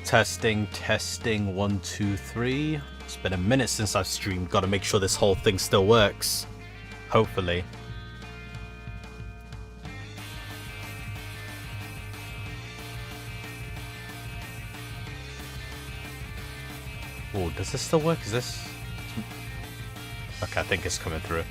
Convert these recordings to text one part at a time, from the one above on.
Testing, testing, 1, 2, 3. It's been a minute since I've streamed. Gotta make sure this whole thing still works. Hopefully. Oh, does this still work? Is this... Okay, I think it's coming through.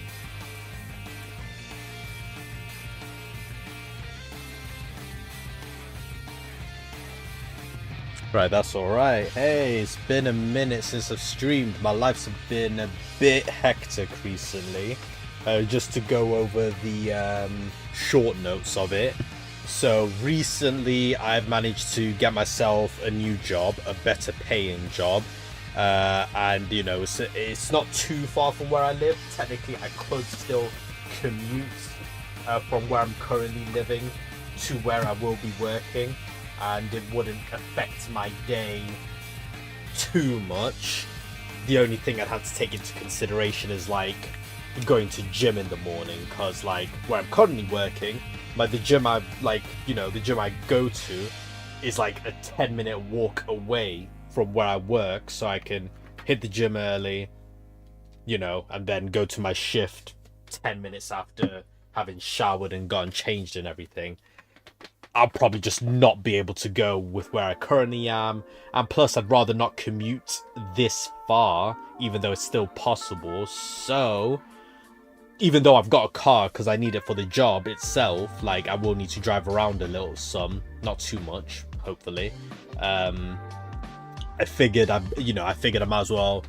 Right, that's alright. Hey, it's been a minute since I've streamed. My life's been a bit hectic recently. Just to go over the short notes of it. So recently I've managed to get myself a new job, a better paying job. And you know, it's not too far from where I live. Technically I could still commute from where I'm currently living to where I will be working, and it wouldn't affect my day too much. The only thing I'd have to take into consideration is like going to gym in the morning, because like where I'm currently working, the gym I go to is like a 10-minute walk away from where I work, so I can hit the gym early, you know, and then go to my shift 10 minutes after having showered and gotten changed and everything. I'll probably just not be able to go with where I currently am, and plus I'd rather not commute this far, even though it's still possible. So even though I've got a car because I need it for the job itself, like I will need to drive around a little some, not too much, hopefully. I figured I might as well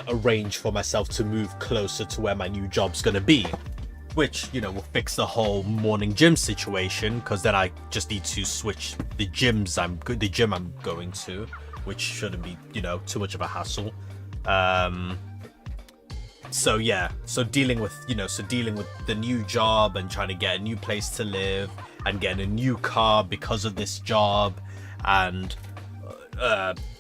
arrange for myself to move closer to where my new job's gonna be, which, you know, will fix the whole morning gym situation, because then I just need to switch the gym I'm going to, which shouldn't be, you know, too much of a hassle. So yeah, so dealing with the new job and trying to get a new place to live and getting a new car because of this job, and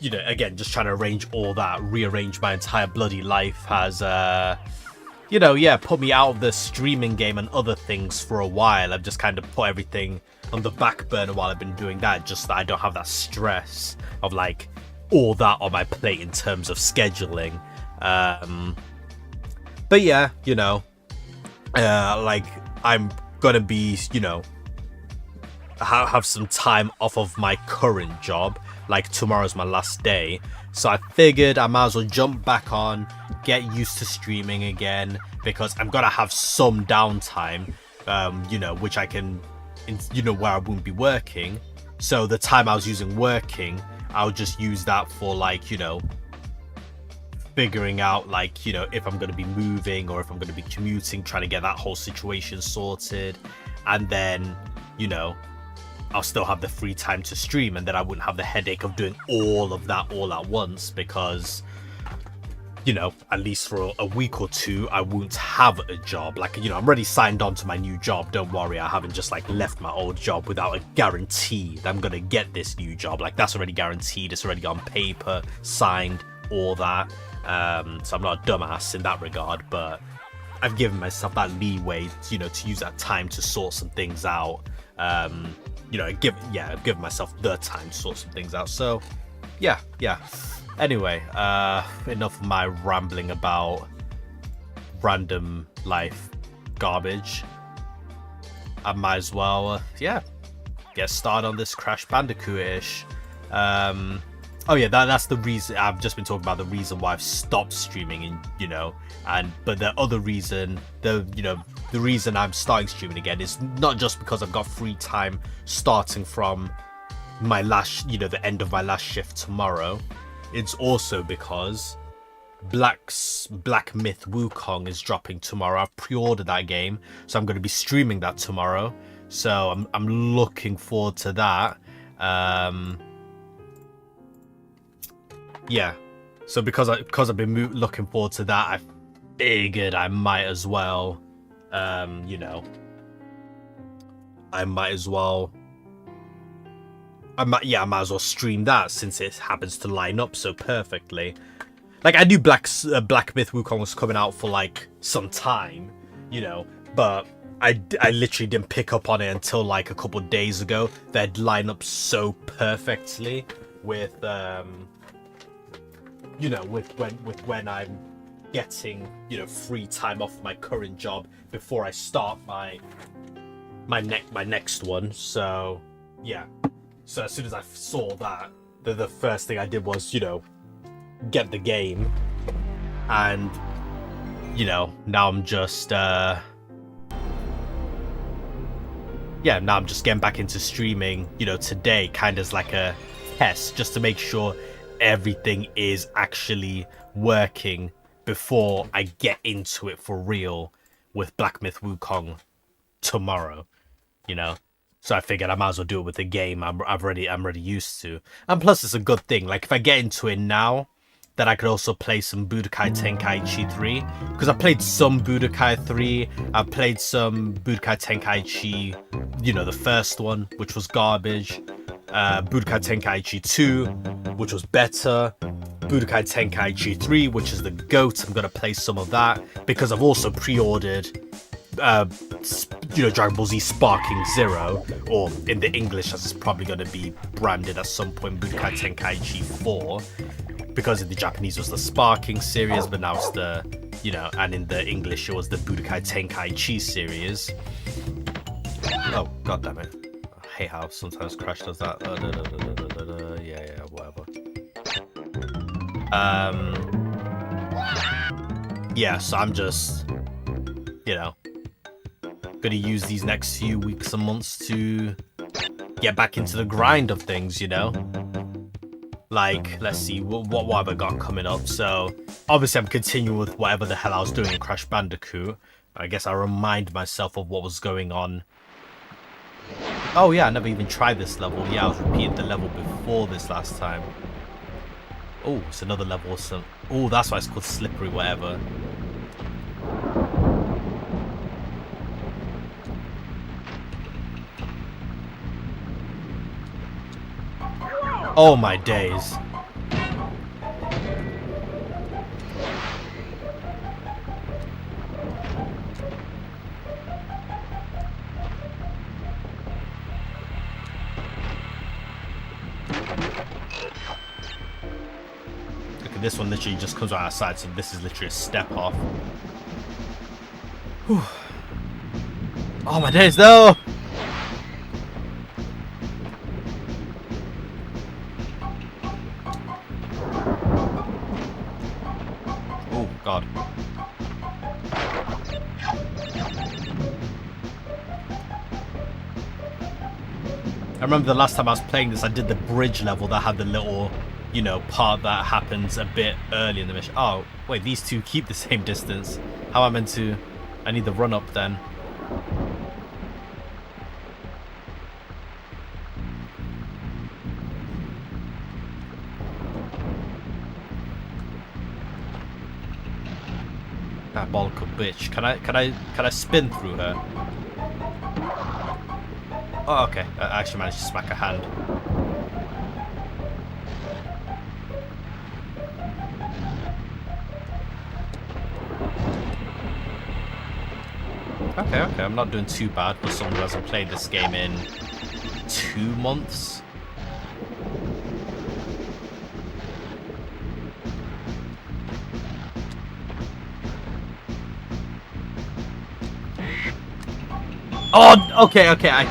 you know, again, just trying to rearrange my entire bloody life has you know, yeah, put me out of the streaming game and other things for a while. I've just kind of put everything on the back burner while I've been doing that, just that I don't have that stress of like all that on my plate in terms of scheduling. But yeah, you know, like I'm gonna be, you know, have some time off of my current job. Like tomorrow's my last day, so I figured I might as well jump back on, get used to streaming again, because I'm gonna have some downtime, you know, which I can, you know, where I won't be working. So the time I was using working, I'll just use that for like, you know, figuring out like, you know, if I'm going to be moving or if I'm going to be commuting, trying to get that whole situation sorted. And then, you know, I'll still have the free time to stream, and then I wouldn't have the headache of doing all of that all at once, because, you know, at least for a week or two, I won't have a job. Like, you know, I'm already signed on to my new job. Don't worry, I haven't just like left my old job without a guarantee that I'm going to get this new job. Like, that's already guaranteed. It's already on paper, signed, all that. So I'm not a dumbass in that regard, but I've given myself that leeway, you know, to use that time to sort some things out. You know, I've given myself the time to sort some things out. So yeah. Anyway, enough of my rambling about random life garbage. I might as well, get started on this Crash Bandicoot-ish. Oh yeah, that's the reason I've just been talking about, the reason why I've stopped streaming, and you know, but the other reason, the reason I'm starting streaming again is not just because I've got free time starting from my last, you know, the end of my last shift tomorrow. It's also because Black Myth Wukong is dropping tomorrow. I've pre-ordered that game, so I'm going to be streaming that tomorrow. So I'm looking forward to that. Yeah, so because I've been looking forward to that, I figured I might as well, you know, I might as well stream that, since it happens to line up so perfectly. Like, I knew Black Myth Wukong was coming out for like some time, you know, but I literally didn't pick up on it until like a couple of days ago. They'd line up so perfectly with you know, with when I'm getting, you know, free time off my current job before I start my next one. So yeah, so as soon as I saw that, the first thing I did was, you know, get the game. And you know, now I'm just now I'm just getting back into streaming, you know, today, kind of as like a test, just to make sure everything is actually working before I get into it for real with Black Myth Wukong tomorrow, you know. So I figured I might as well do it with the game I'm already used to. And plus it's a good thing, like if I get into it now, then I could also play some Budokai Tenkaichi 3, because I played some Budokai 3, I played some Budokai Tenkaichi, you know, the first one, which was garbage, Budokai Tenkaichi 2, which was better, Budokai Tenkaichi 3, which is the GOAT. I'm gonna play some of that, because I've also pre-ordered you know, Dragon Ball Z Sparking Zero, or in the English as it's probably going to be branded at some point, Budokai Tenkaichi 4, because in the Japanese it was the Sparking series, but now it's the, you know, and in the English it was the Budokai Tenkaichi series. Oh, god damn it. I hate how sometimes Crash does that. Yeah, whatever. Yeah, so I'm just, you know, gonna use these next few weeks and months to get back into the grind of things, you know. Like, let's see, what have I got coming up? So obviously I'm continuing with whatever the hell I was doing in Crash Bandicoot. I guess I'll remind myself of what was going on. Oh yeah, I never even tried this level. Yeah, I was repeating the level before this last time. Oh, it's another level. Oh, that's why it's called Slippery whatever. Oh my days. Okay, this one literally just comes right outside, so this is literally a step off. Whew. Oh my days, no! Oh god. I remember the last time I was playing this, I did the bridge level that had the little, you know, part that happens a bit early in the mission. Oh, wait, these two keep the same distance. How am I meant to... I need the run up then. Diabolical bitch. Can I spin through her? Oh, okay. I actually managed to smack her hand. Okay. I'm not doing too bad for someone who hasn't played this game in 2 months. Oh, okay. I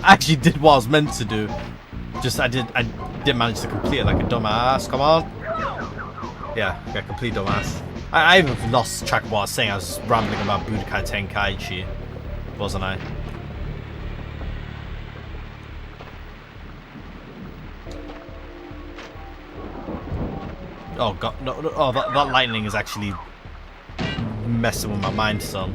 actually did what I was meant to do. Just I didn't manage to complete it like a dumbass. Come on. Yeah, complete dumbass. I even lost track of what I was saying. I was rambling about Budokai Tenkaichi, wasn't I? Oh god, no, oh that lightning is actually messing with my mind, son.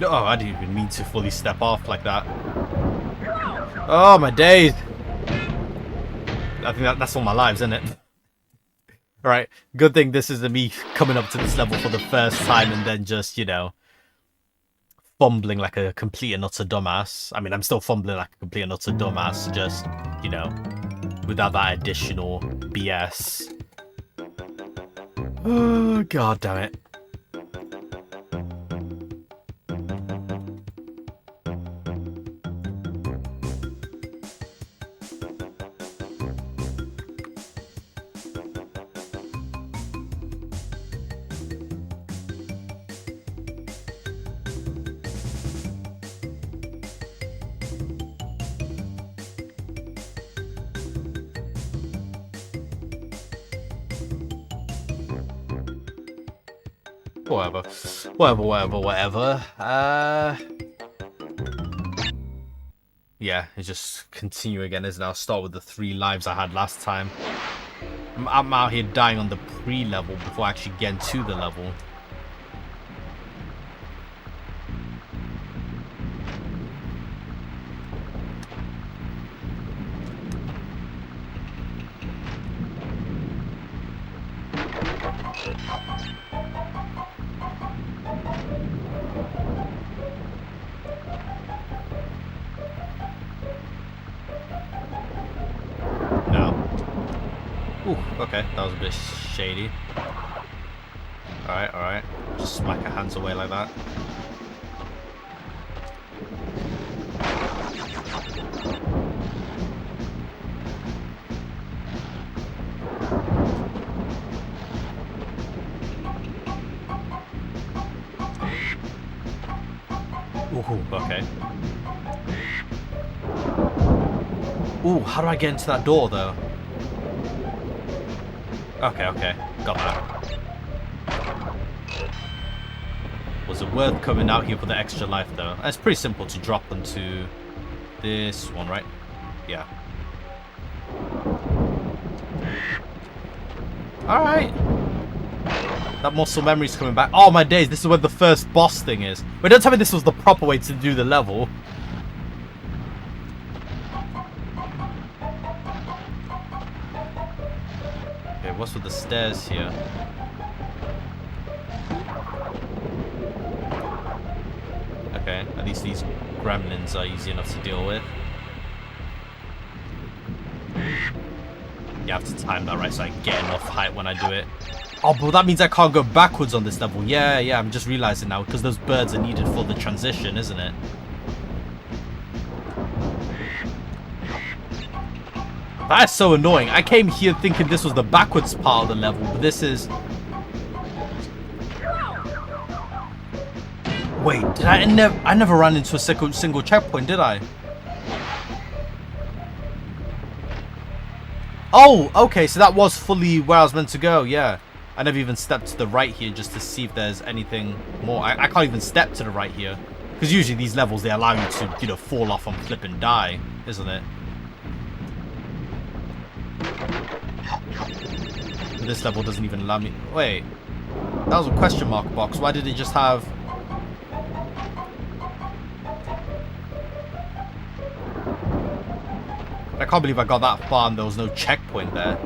Oh, I didn't even mean to fully step off like that. Oh, my days. I think that's all my lives, isn't it? Alright, good thing this isn't me coming up to this level for the first time and then just, you know, fumbling like a complete and utter dumbass. I mean, I'm still fumbling like a complete and utter dumbass, just, you know, without that additional BS. Oh, god damn it. Whatever. Yeah, it's just continue again, isn't it? I'll start with the 3 lives I had last time. I'm out here dying on the pre-level before actually getting to the level. Ooh, okay, that was a bit shady. Alright. Just smack her hands away like that. Ooh, okay. Ooh, how do I get into that door, though? Okay. Got that. Was it worth coming out here for the extra life, though? It's pretty simple to drop them to this one, right? Yeah. Alright. That muscle memory's coming back. Oh, my days. This is where the first boss thing is. Wait, don't tell me this was the proper way to do the level. What's with the stairs here? Okay, at least these gremlins are easy enough to deal with. You have to time that right so I can get enough height when I do it. Oh, but that means I can't go backwards on this level. Yeah, I'm just realizing now because those birds are needed for the transition, isn't it? That is so annoying. I came here thinking this was the backwards part of the level, but this is... Wait, did I never ran into a single checkpoint, did I? Oh, okay, so that was fully where I was meant to go, yeah. I never even stepped to the right here just to see if there's anything more. I can't even step to the right here. Because usually these levels, they allow you to, you know, fall off and flip and die, isn't it? This level doesn't even allow me... Wait. That was a question mark box. Why did it just have... I can't believe I got that far and there was no checkpoint there.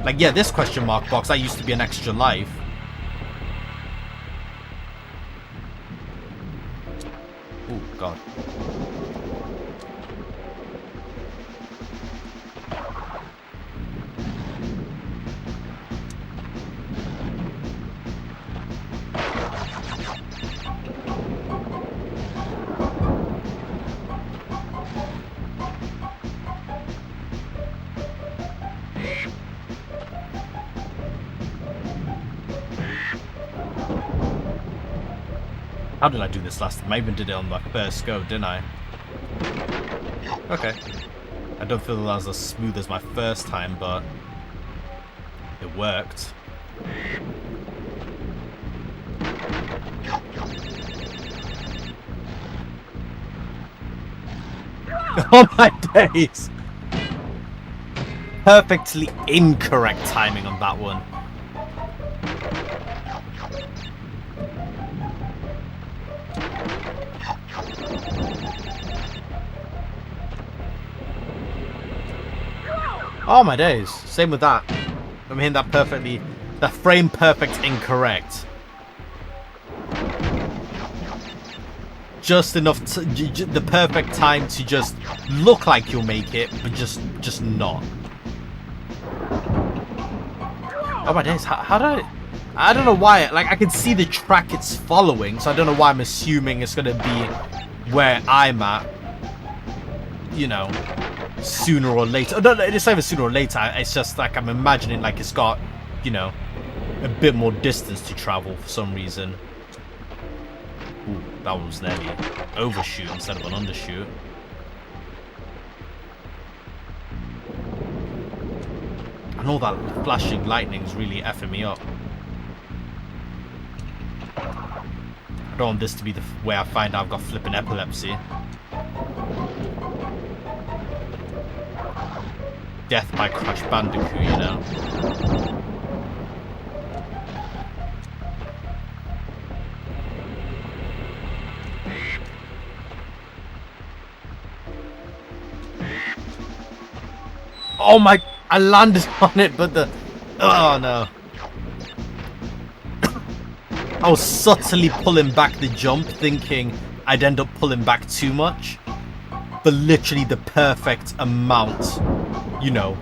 Like, yeah, this question mark box, that used to be an extra life. Oh, God. How did I do this last time? I even did it on my first go, didn't I? Okay. I don't feel that was as smooth as my first time, but it worked. Oh my days! Perfectly incorrect timing on that one. Oh my days. Same with that. I'm hitting that perfectly. The frame perfect incorrect. Just enough to, the perfect time to just look like you'll make it, but just not. Oh my days, how did I don't know why, like I can see the track it's following, so I don't know why I'm assuming it's gonna be where I'm at, you know, sooner or later. Oh, no, it's not even sooner or later, it's just like I'm imagining like it's got, you know, a bit more distance to travel for some reason. Ooh, that one was nearly overshoot instead of an undershoot. And all that flashing lightning's really effing me up. I don't want this to be the way I find out I've got flipping epilepsy. Death by Crash Bandicoot, you know. Oh my, I landed on it, but the, oh no. I was subtly pulling back the jump, thinking I'd end up pulling back too much. But literally the perfect amount, you know.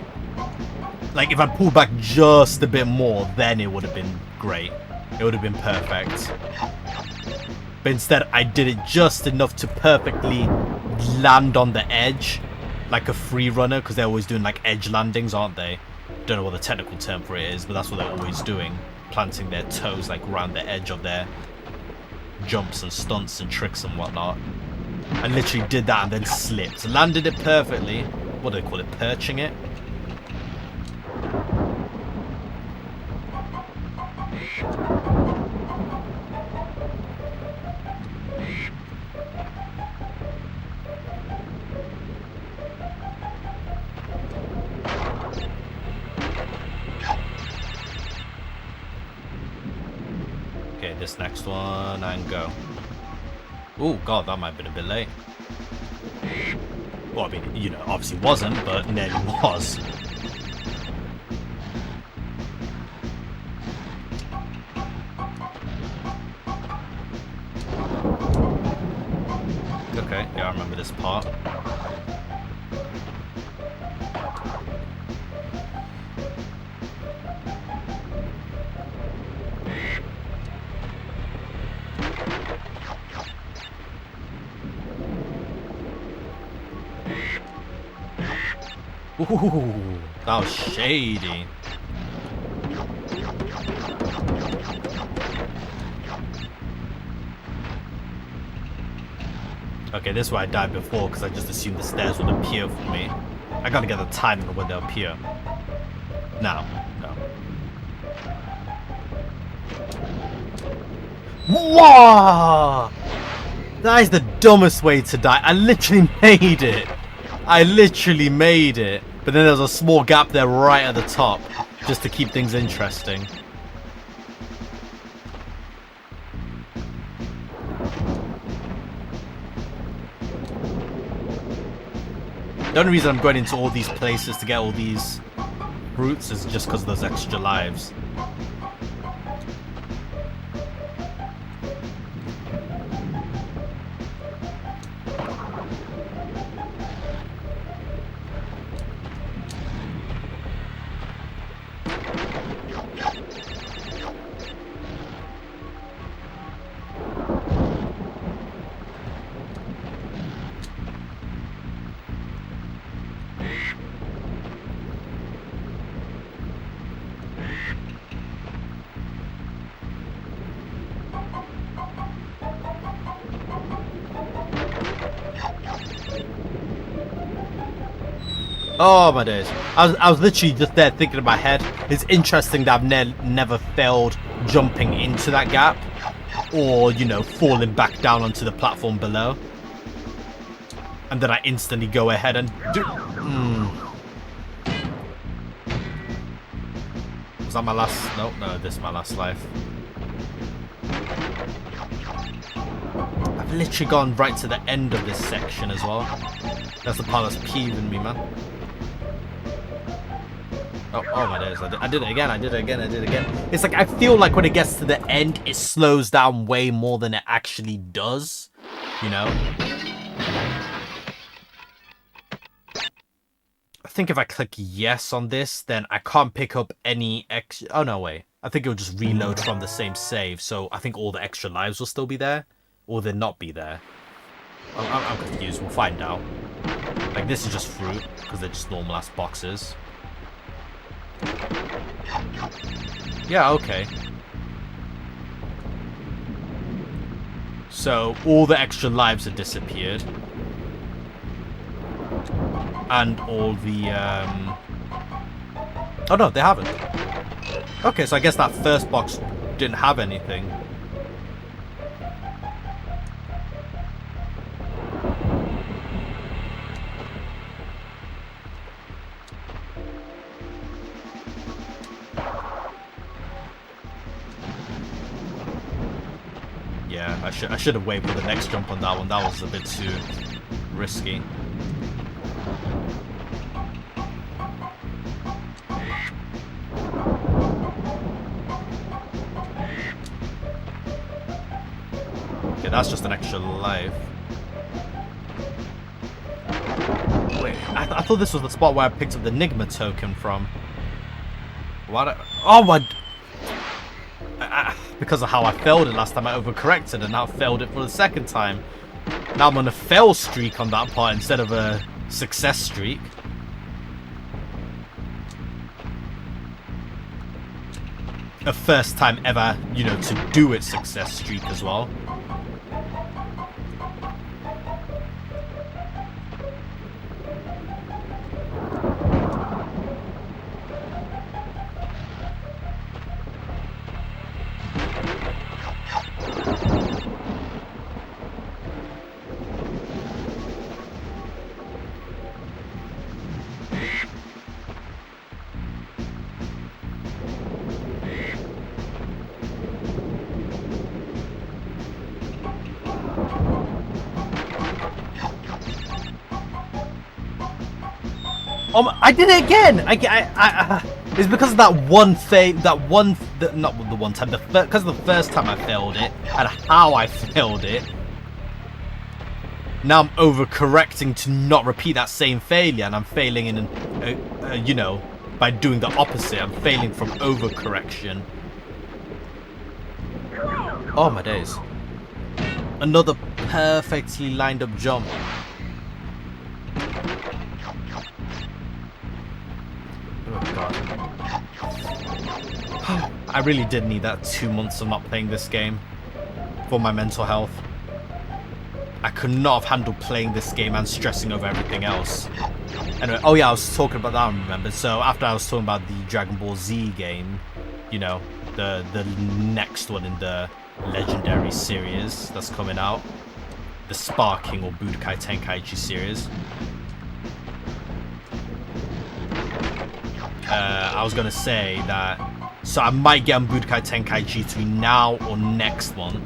Like if I pulled back just a bit more, then it would have been great. It would have been perfect. But instead I did it just enough to perfectly land on the edge. Like a free runner, because they're always doing like edge landings, aren't they? Don't know what the technical term for it is, but that's what they're always doing. Planting their toes like around the edge of their jumps and stunts and tricks and whatnot. I literally did that and then slipped. Landed it perfectly. What do they call it? Perching it? This next one and go. Oh god, that might have been a bit late. Well, I mean, you know, obviously wasn't, but nearly was. Okay, yeah, I remember this part. Ooh, that was shady. Okay, this is where I died before because I just assumed the stairs would appear for me. I gotta get the timing of when they appear. Now, no. Whoa! That is the dumbest way to die. I literally made it. I literally made it. But then there's a small gap there right at the top. Just to keep things interesting. The only reason I'm going into all these places to get all these fruits is just because of those extra lives. Oh my days. I was literally just there thinking in my head, it's interesting that I've never failed jumping into that gap. Or, you know, falling back down onto the platform below. And then I instantly go ahead and do... Was that my last... No, this is my last life. I've literally gone right to the end of this section as well. That's the part that's peeving me, man. Oh my days, I did it again. It's like, I feel like when it gets to the end, it slows down way more than it actually does. You know? think if I click yes on this, then I can't pick up any extra... Oh, no, wait. I think it'll just reload from the same save, so I think all the extra lives will still be there, or they'll not be there. I'm confused. We'll find out. Like, this is just fruit, because they're just normal-ass boxes. Yeah, okay. So, all the extra lives have disappeared. And all the, Oh, no, they haven't. Okay, so I guess that first box didn't have anything. Yeah, I should have waited for the next jump on that one. That was a bit too risky. Okay, that's just an extra life. Wait, I thought this was the spot where I picked up the Enigma token from. What? Oh my... because of how I failed it last time, I overcorrected and now failed it for the second time. Now I'm on a fail streak on that part instead of a success streak. A first time ever, you know, to do it success streak as well. I did it again! It's because of that one thing, not the one time, because of the first time I failed it, and how I failed it. Now I'm overcorrecting to not repeat that same failure, and I'm failing in, you know, by doing the opposite. I'm failing from overcorrection. Oh my days. Another perfectly lined up jump. I really did need that 2 months of not playing this game for my mental health. I could not have handled playing this game and stressing over everything else. Anyway, oh yeah, I was talking about that, I remember. So after I was talking about the Dragon Ball Z game, you know, the next one in the Legendary series that's coming out, the Sparking or Budokai Tenkaichi series. I was gonna say that, so I might get on Budokai Tenkaichi 3 now or next month.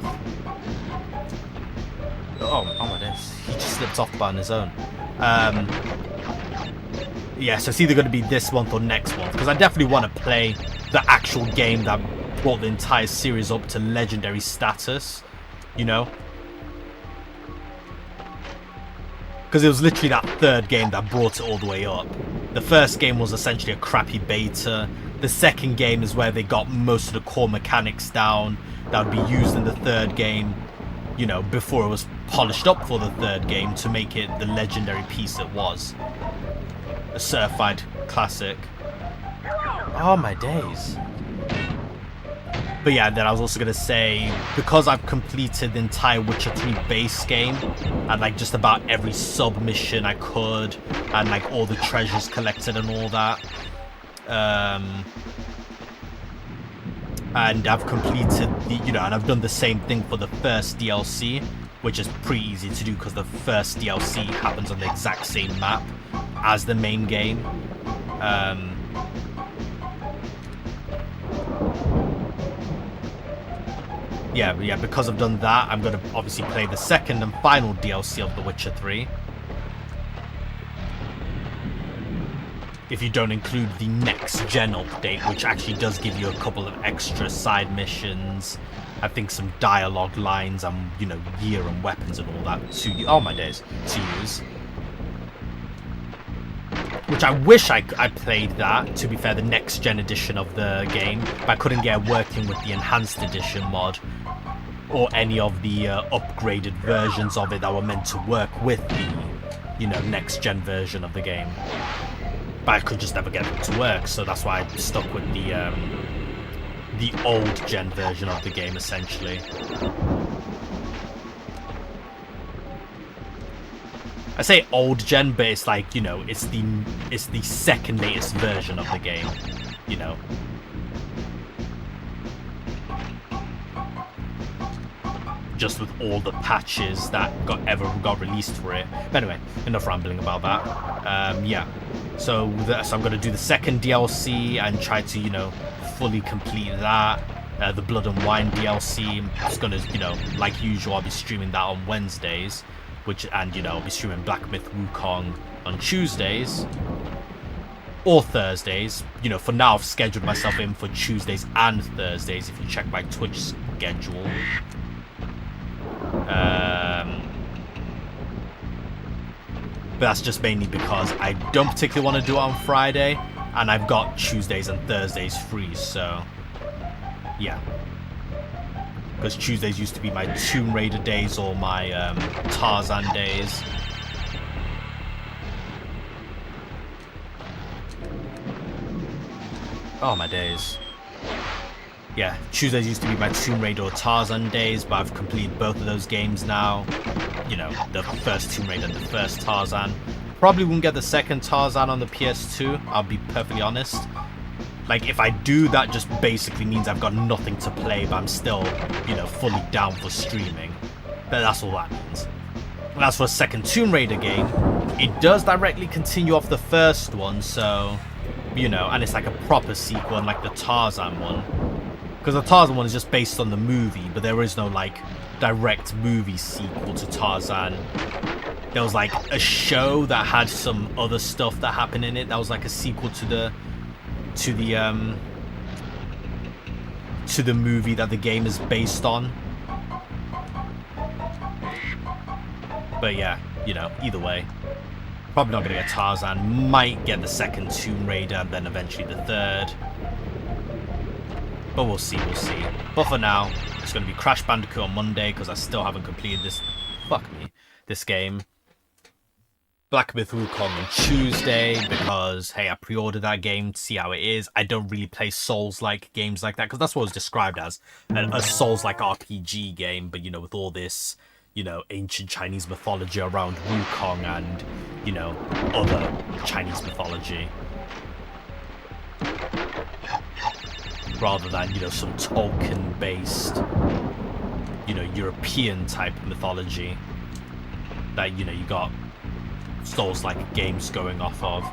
Oh my days, he just slipped off the bar on his own. Yeah, so it's either going to be this month or next month, because I definitely want to play the actual game that brought the entire series up to legendary status, you know? Because it was literally that third game that brought it all the way up. The first game was essentially a crappy beta. The second game is where they got most of the core mechanics down that would be used in the third game, you know, before it was polished up for the third game to make it the legendary piece it was. A certified classic. Oh my days. But yeah, then I was also going to say, because I've completed the entire Witcher 3 base game, and like just about every submission I could, and like all the treasures collected and all that, and I've completed the, you know, and I've done the same thing for the first DLC, which is pretty easy to do because the first DLC happens on the exact same map as the main game. Yeah, because I've done that, I'm going to obviously play the second and final DLC of The Witcher 3. If you don't include the next gen update, which actually does give you a couple of extra side missions, I think some dialogue lines and, you know, gear and weapons and all that to, oh my days, to use. Which which I wish I played that, to be fair, the next gen edition of the game, but I couldn't get it working with the enhanced edition mod or any of the upgraded versions of it that were meant to work with the, you know, next gen version of the game. But I could just never get it to work, so that's why I stuck with the old gen version of the game, essentially. I say old gen, but it's like, you know, it's the second latest version of the game, you know. Just with all the patches that got released for it. But anyway, enough rambling about that. Yeah. So I'm gonna do the second DLC and try to, you know, fully complete that. The Blood and Wine DLC. I'm just gonna, you know, like usual, I'll be streaming that on Wednesdays. And, you know, I'll be streaming Black Myth Wukong on Tuesdays or Thursdays. You know, for now I've scheduled myself in for Tuesdays and Thursdays if you check my Twitch schedule. But that's just mainly because I don't particularly want to do it on Friday, and I've got Tuesdays and Thursdays free, so yeah. Because Tuesdays used to be my Tomb Raider days or my Tarzan days. Oh, my days. Yeah, Tuesdays used to be my Tomb Raider or Tarzan days, but I've completed both of those games now. You know, the first Tomb Raider and the first Tarzan. Probably won't get the second Tarzan on the PS2, I'll be perfectly honest. Like, if I do, that just basically means I've got nothing to play, but I'm still, you know, fully down for streaming. But that's all that means. And as for a second Tomb Raider game, it does directly continue off the first one, so, you know, and it's like a proper sequel, unlike the Tarzan one. Because the Tarzan one is just based on the movie, but there is no, like, direct movie sequel to Tarzan. There was, like, a show that had some other stuff that happened in it that was, like, a sequel to the movie that the game is based on. But yeah, you know, either way, probably not gonna get Tarzan. Might get the second Tomb Raider and then eventually the third, but we'll see. But for now, it's gonna be Crash Bandicoot on Monday because I still haven't completed this game. Black Myth Wukong on Tuesday because, hey, I pre-ordered that game to see how it is. I don't really play Souls-like games like that because that's what it was described as, a Souls-like RPG game, but, you know, with all this, you know, ancient Chinese mythology around Wukong and, you know, other Chinese mythology. Rather than, you know, some Tolkien-based, you know, European-type mythology that, you know, you got Souls-like games going off of.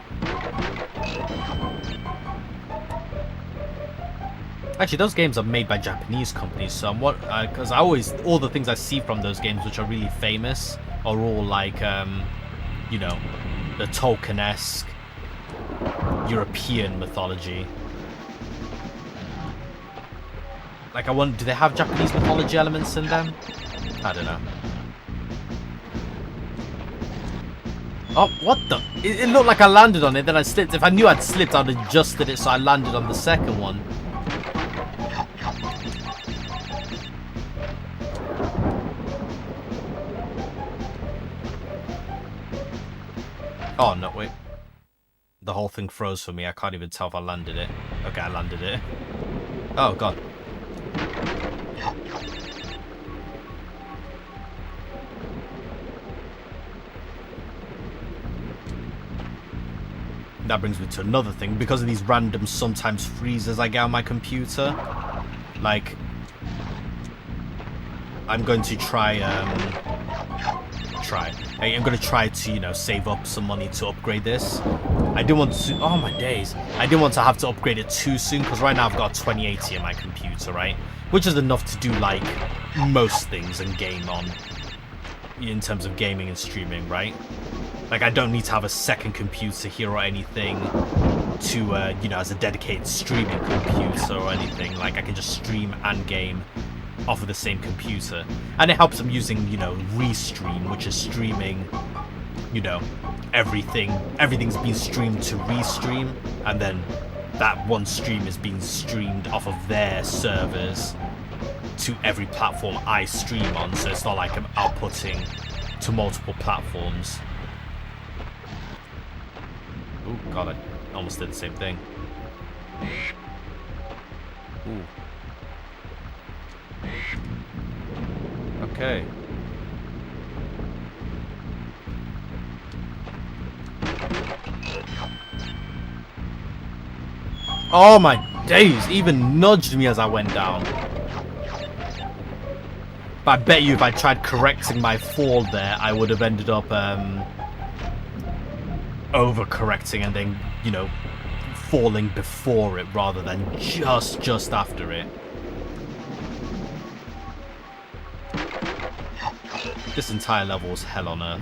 Actually, those games are made by Japanese companies, so I'm because all the things I see from those games which are really famous are all like, you know, the Tolkien-esque European mythology. Like, I wonder, do they have Japanese mythology elements in them? I don't know. Oh, what the? It looked like I landed on it, then I slipped. If I knew I'd slipped, I'd adjusted it so I landed on the second one. Oh, no, wait. The whole thing froze for me. I can't even tell if I landed it. Okay, I landed it. Oh, God. That brings me to another thing. Because of these random sometimes freezes I get on my computer, like, I'm going to I'm going to try to, you know, save up some money to upgrade this. I didn't want to, oh my days, I didn't want to have to upgrade it too soon, because right now I've got 2080 in my computer, right? Which is enough to do, like, most things and game on, in terms of gaming and streaming, right? Like, I don't need to have a second computer here or anything to, you know, as a dedicated streaming computer or anything. Like, I can just stream and game off of the same computer. And it helps them using, you know, Restream, which is streaming, you know, everything's been streamed to Restream, and then that one stream is being streamed off of their servers to every platform I stream on, so it's not like I'm outputting to multiple platforms. Oh god, I almost did the same thing. Ooh. Okay. Oh my days, even nudged me as I went down. But I bet you if I tried correcting my fall there, I would have ended up overcorrecting and then, you know, falling before it rather than just after it. This entire level is hell on earth.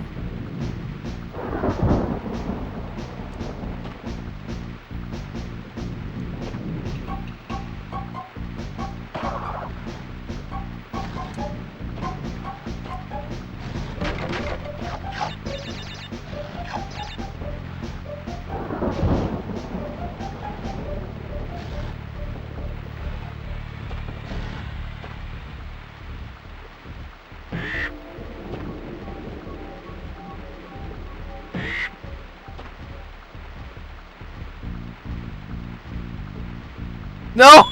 No!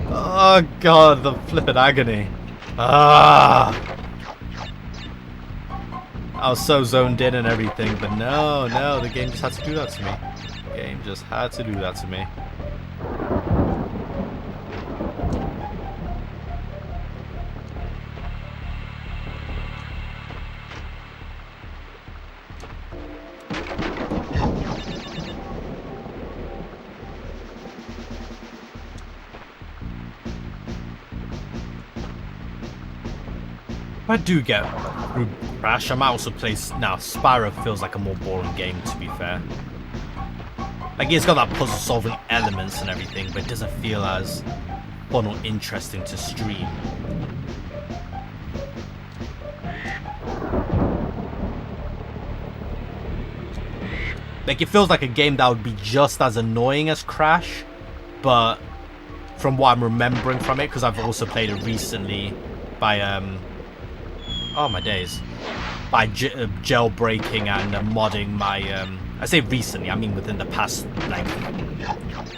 Oh god, the flippin' agony. Ah! I was so zoned in and everything, but no, the game just had to do that to me. The game just had to do that to me. If I do get through Crash, I might also play... Now, Spyro feels like a more boring game, to be fair. Like, it's got that puzzle-solving elements and everything, but it doesn't feel as fun or interesting to stream. Like, it feels like a game that would be just as annoying as Crash, but from what I'm remembering from it, because I've also played it recently by, oh my days, by jailbreaking and modding my, I say recently, I mean within the past, like,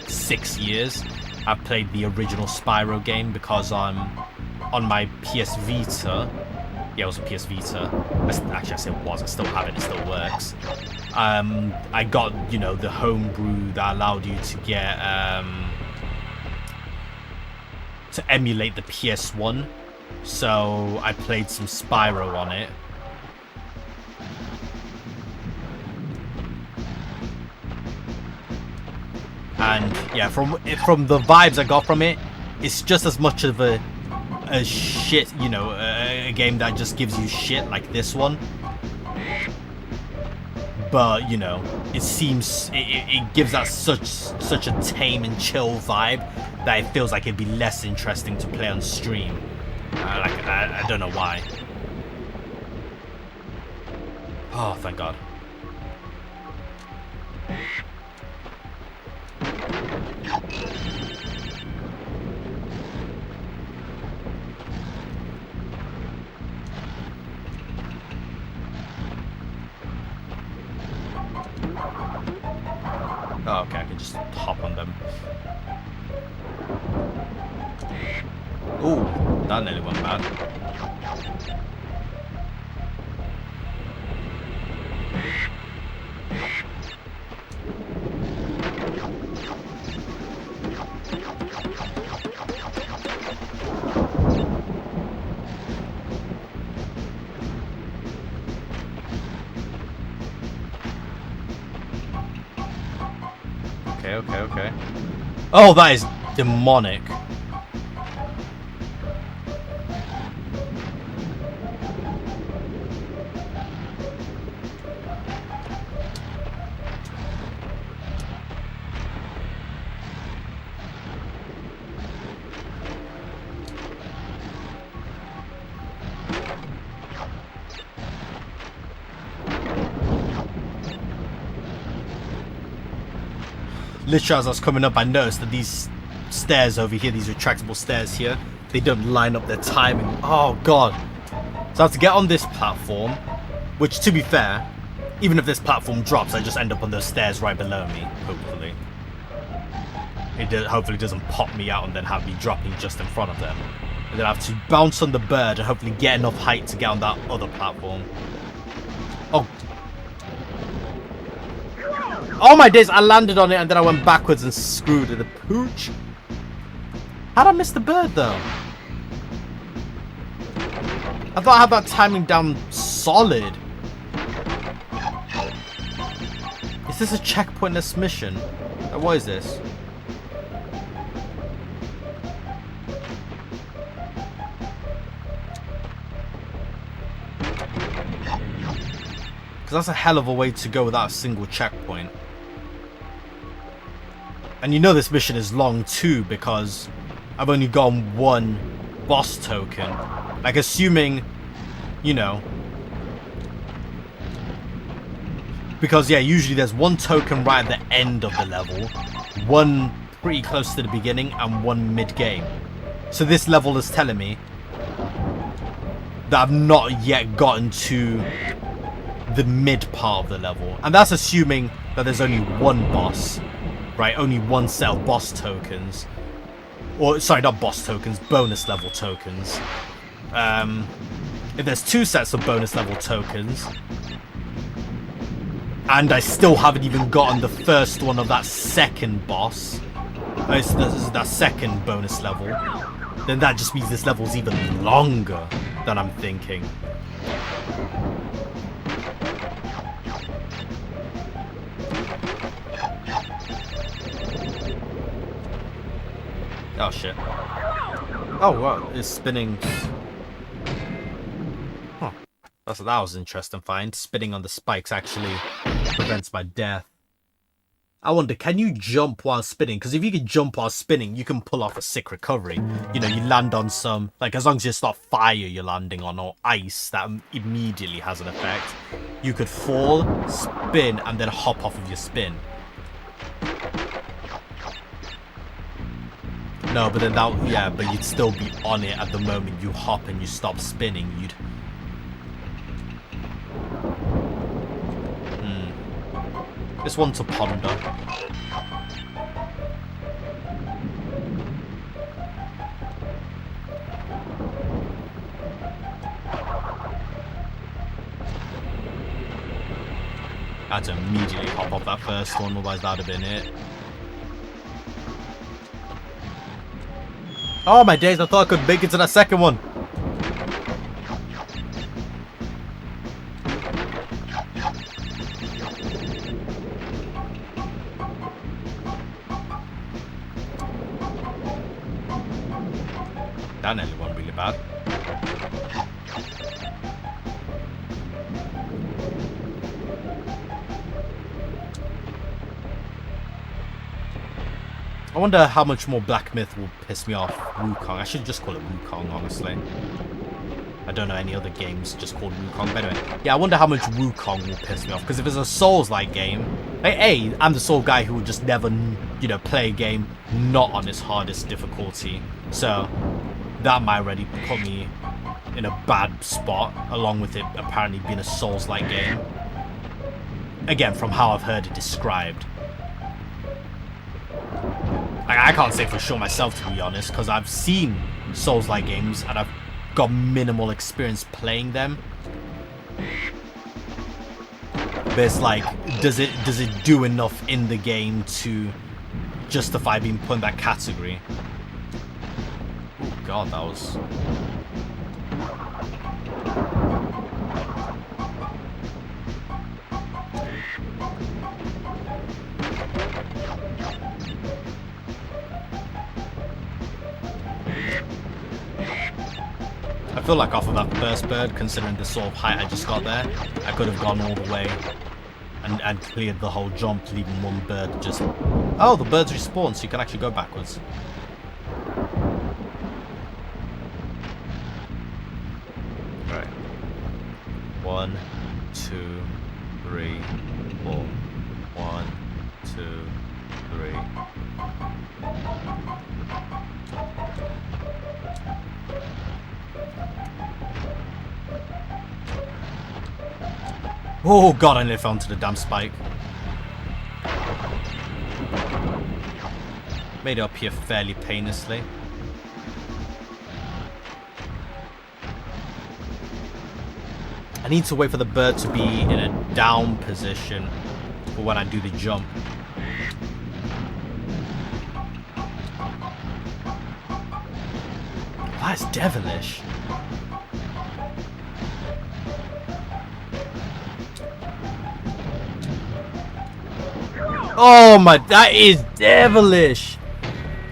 6 years, I've played the original Spyro game, because on my PS Vita, yeah, it was a PS Vita, actually I say it was, I still have it, it still works. I got, you know, the homebrew that allowed you to get, to emulate the PS1. So I played some Spyro on it. And yeah, from the vibes I got from it, it's just as much of a shit, you know, a game that just gives you shit like this one. But, you know, it seems, it gives that such a tame and chill vibe that it feels like it'd be less interesting to play on stream. Like, I don't know why. Oh, thank God. Oh, okay, I can just hop on them. Ooh, that nearly went bad. Okay. Oh, that is demonic. literally as I was coming up, I noticed that these stairs over here, these retractable stairs here, they don't line up their timing. Oh god. So I have to get on this platform, which, to be fair, even if this platform drops, I just end up on those stairs right below me, hopefully. It hopefully doesn't pop me out and then have me dropping just in front of them. And then I have to bounce on the bird and hopefully get enough height to get on that other platform. Oh. Oh my days, I landed on it and then I went backwards and screwed it. The pooch. How'd I miss the bird though? I thought I had that timing down solid. Is this a checkpointless mission? What is this? Because that's a hell of a way to go without a single checkpoint. And you know this mission is long too, because I've only gotten one boss token. Like, assuming, you know, because yeah, usually there's one token right at the end of the level, one pretty close to the beginning, and one mid-game. So this level is telling me that I've not yet gotten to the mid part of the level, and that's assuming that there's only one boss, right? Only one set of boss tokens, or sorry, not boss tokens, bonus level tokens. If there's two sets of bonus level tokens, and I still haven't even gotten the first one of that second boss, that second bonus level, then that just means this level's even longer than I'm thinking. Oh shit. Oh wow, it's spinning. Huh. That was an interesting find. Spinning on the spikes actually prevents my death. I wonder, can you jump while spinning? Because if you can jump while spinning, you can pull off a sick recovery. You know, you land on some, like, as long as it's not fire you're landing on or ice, that immediately has an effect. You could fall, spin, and then hop off of your spin. No, but then that, yeah, but you'd still be on it at the moment you hop and you stop spinning. You'd... This one to ponder. I had to immediately hop off that first one, otherwise that'd have been it. Oh my days, I thought I could make it to that second one. That nearly went really bad. I wonder how much more Black Myth will piss me off Wukong. I should just call it Wukong, honestly. I don't know any other games just called Wukong. But anyway, yeah, I wonder how much Wukong will piss me off. Because if it's a Souls-like game, hey, I'm the Soul guy who would just never, you know, play a game not on its hardest difficulty. So that might already put me in a bad spot, along with it apparently being a Souls-like game. Again, from how I've heard it described. I can't say for sure myself, to be honest, because I've seen Souls-like games and I've got minimal experience playing them. But it's like, does it do enough in the game to justify being put in that category? Oh god, that was... I feel like off of that first bird, considering the sort of height I just got there, I could have gone all the way and cleared the whole jump, leaving one bird just... Oh, the birds respawn, so you can actually go backwards. Right. 1, 2, 3, 4. 1, 2, 3. Oh god, I nearly fell into the damn spike. Made it up here fairly painlessly. I need to wait for the bird to be in a down position for when I do the jump. That's devilish. Oh my, that is devilish.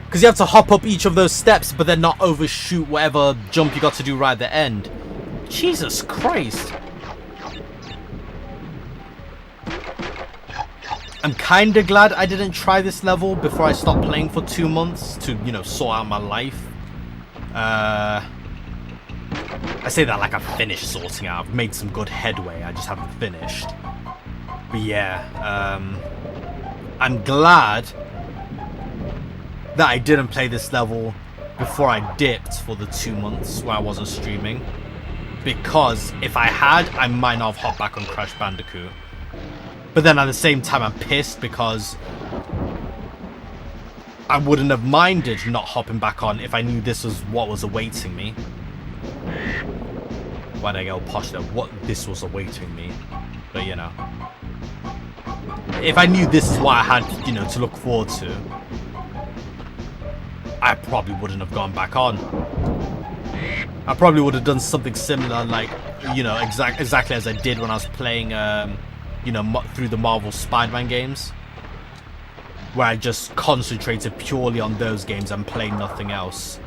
Because you have to hop up each of those steps, but then not overshoot whatever jump you got to do right at the end. Jesus Christ. I'm kind of glad I didn't try this level before I stopped playing for 2 months to, you know, sort out my life. I say that like I've finished sorting out. I've made some good headway. I just haven't finished. But yeah, I'm glad that I didn't play this level before I dipped for the 2 months where I wasn't streaming. Because if I had, I might not have hopped back on Crash Bandicoot. But then at the same time, I'm pissed because I wouldn't have minded not hopping back on if I knew this was what was awaiting me. Why did I get all posh there? What this was awaiting me. But you know. If I knew this is what I had, you know, to look forward to, I probably wouldn't have gone back on. I probably would have done something similar, like, you know, exactly as I did when I was playing, you know, through the Marvel Spider-Man games, where I just concentrated purely on those games and played nothing else.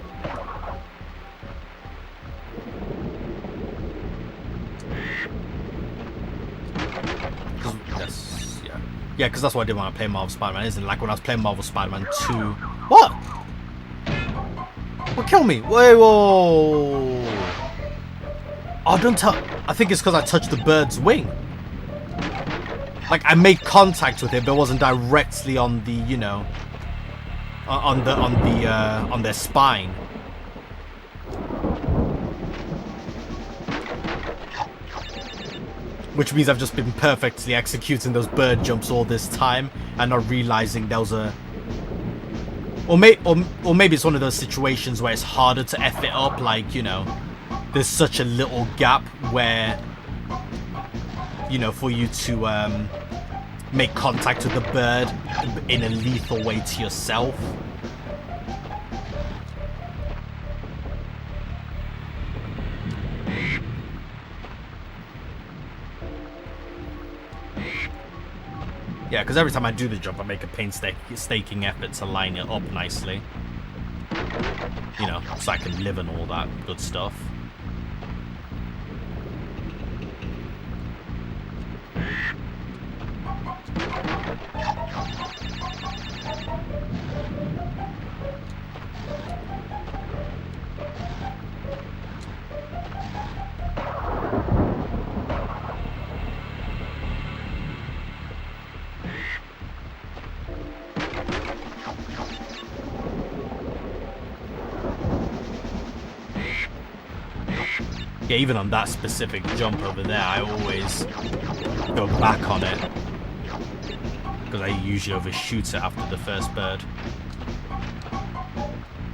Yeah, because that's what I did when I played Marvel Spider-Man, isn't it? Like when I was playing Marvel Spider-Man 2. What? What killed me? Wait, whoa. Oh, don't tell. I think it's because I touched the bird's wing. Like, I made contact with it, but it wasn't directly on the, you know, on their spine. Which means I've just been perfectly executing those bird jumps all this time and not realizing there was a... Or maybe it's one of those situations where it's harder to F it up, like, you know, there's such a little gap where, you know, for you to make contact with the bird in a lethal way to yourself. Yeah, because every time I do the jump, I make a painstaking effort to line it up nicely. You know, so I can live and all that good stuff. Yeah, even on that specific jump over there, I always go back on it. Because I usually overshoot it after the first bird.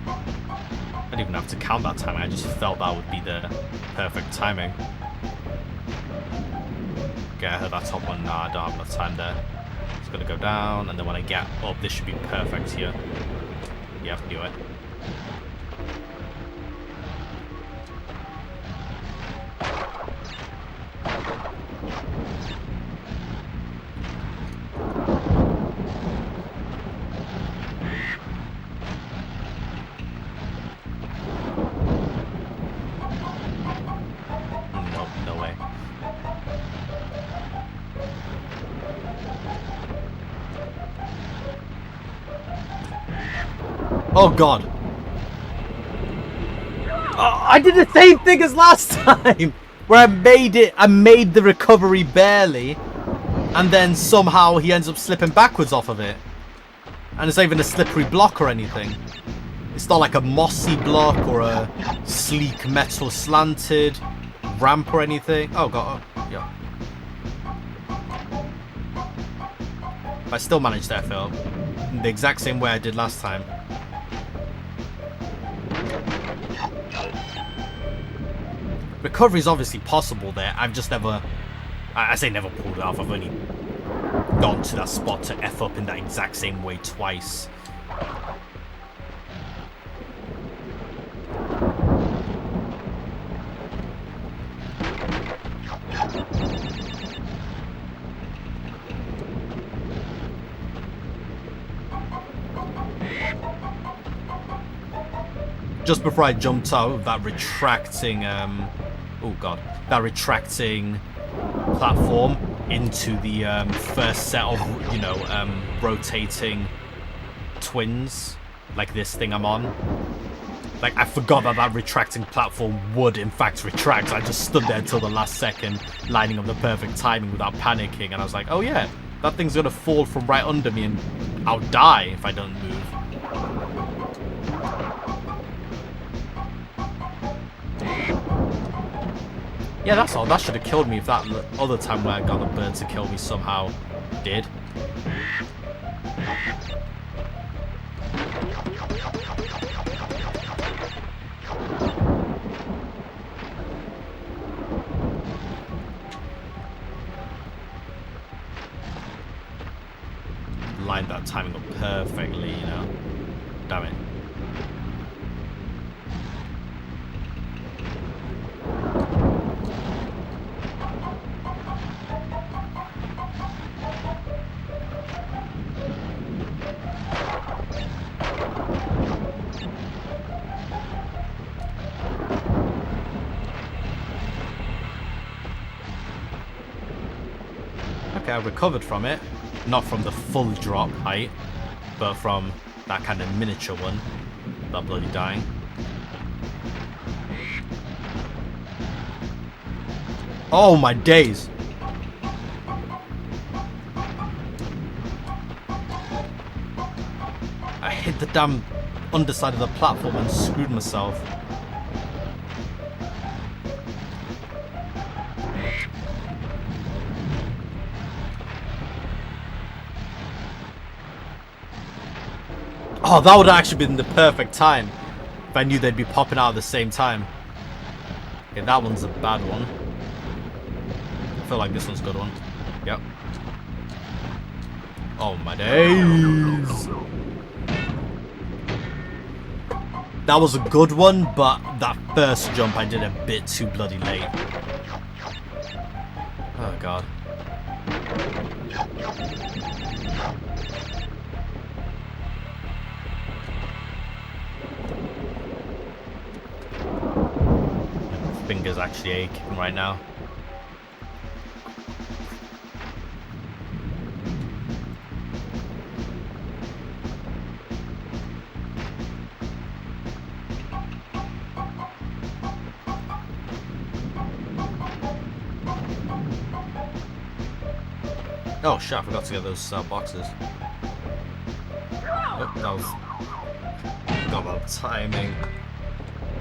I didn't even have to count that time, I just felt that would be the perfect timing. Okay, I heard that top one. Nah, I don't have enough time there. It's gonna go down, and then when I get up, this should be perfect here. Yeah, I knew it. Oh god. Oh, I did the same thing as last time, where I made the recovery barely, and then somehow he ends up slipping backwards off of it. And it's not even a slippery block or anything. It's not like a mossy block or a sleek metal slanted ramp or anything. Oh god, oh, yeah. I still managed that fail. The exact same way I did last time. Recovery is obviously possible there. I've just never... I say never pulled it off. I've only gone to that spot to F up in that exact same way twice. Just before I jumped out of that retracting, oh god, that retracting platform into the first set of, you know, rotating twins, like this thing I'm on. Like, I forgot that that retracting platform would, in fact, retract. I just stood there until the last second, lining up the perfect timing without panicking, and I was like, oh yeah, that thing's gonna fall from right under me and I'll die if I don't move. Yeah, that's all. That should have killed me if that other time where I got the bird to kill me somehow did. Lined that timing up perfectly, you know. Damn it. Okay, I recovered from it. Not from the full drop height, but from that kind of miniature one. That bloody dying. Oh my days! I hit the damn underside of the platform and screwed myself. Oh, that would have actually been the perfect time if I knew they'd be popping out at the same time. Okay, that one's a bad one. I feel like this one's a good one. Yep. Oh my days. That was a good one, but that first jump I did a bit too bloody late. Oh god. My finger's actually aching right now. Oh shit, I forgot to get those boxes. Oh, that was... Forgot about timing.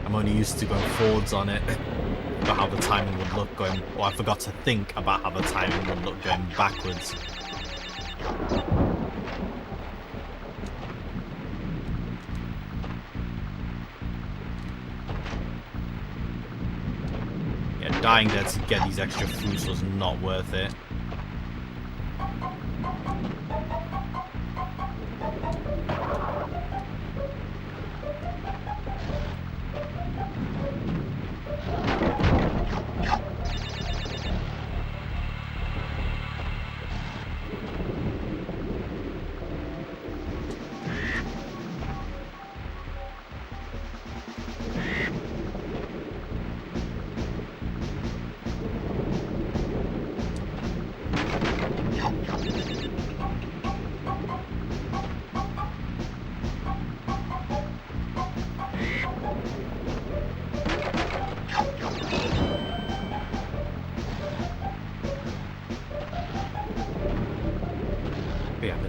I'm only used to going forwards on it. About how the timing would look going... Well, I forgot to think about how the timing would look going backwards. Yeah, dying there to get these extra fruits was not worth it.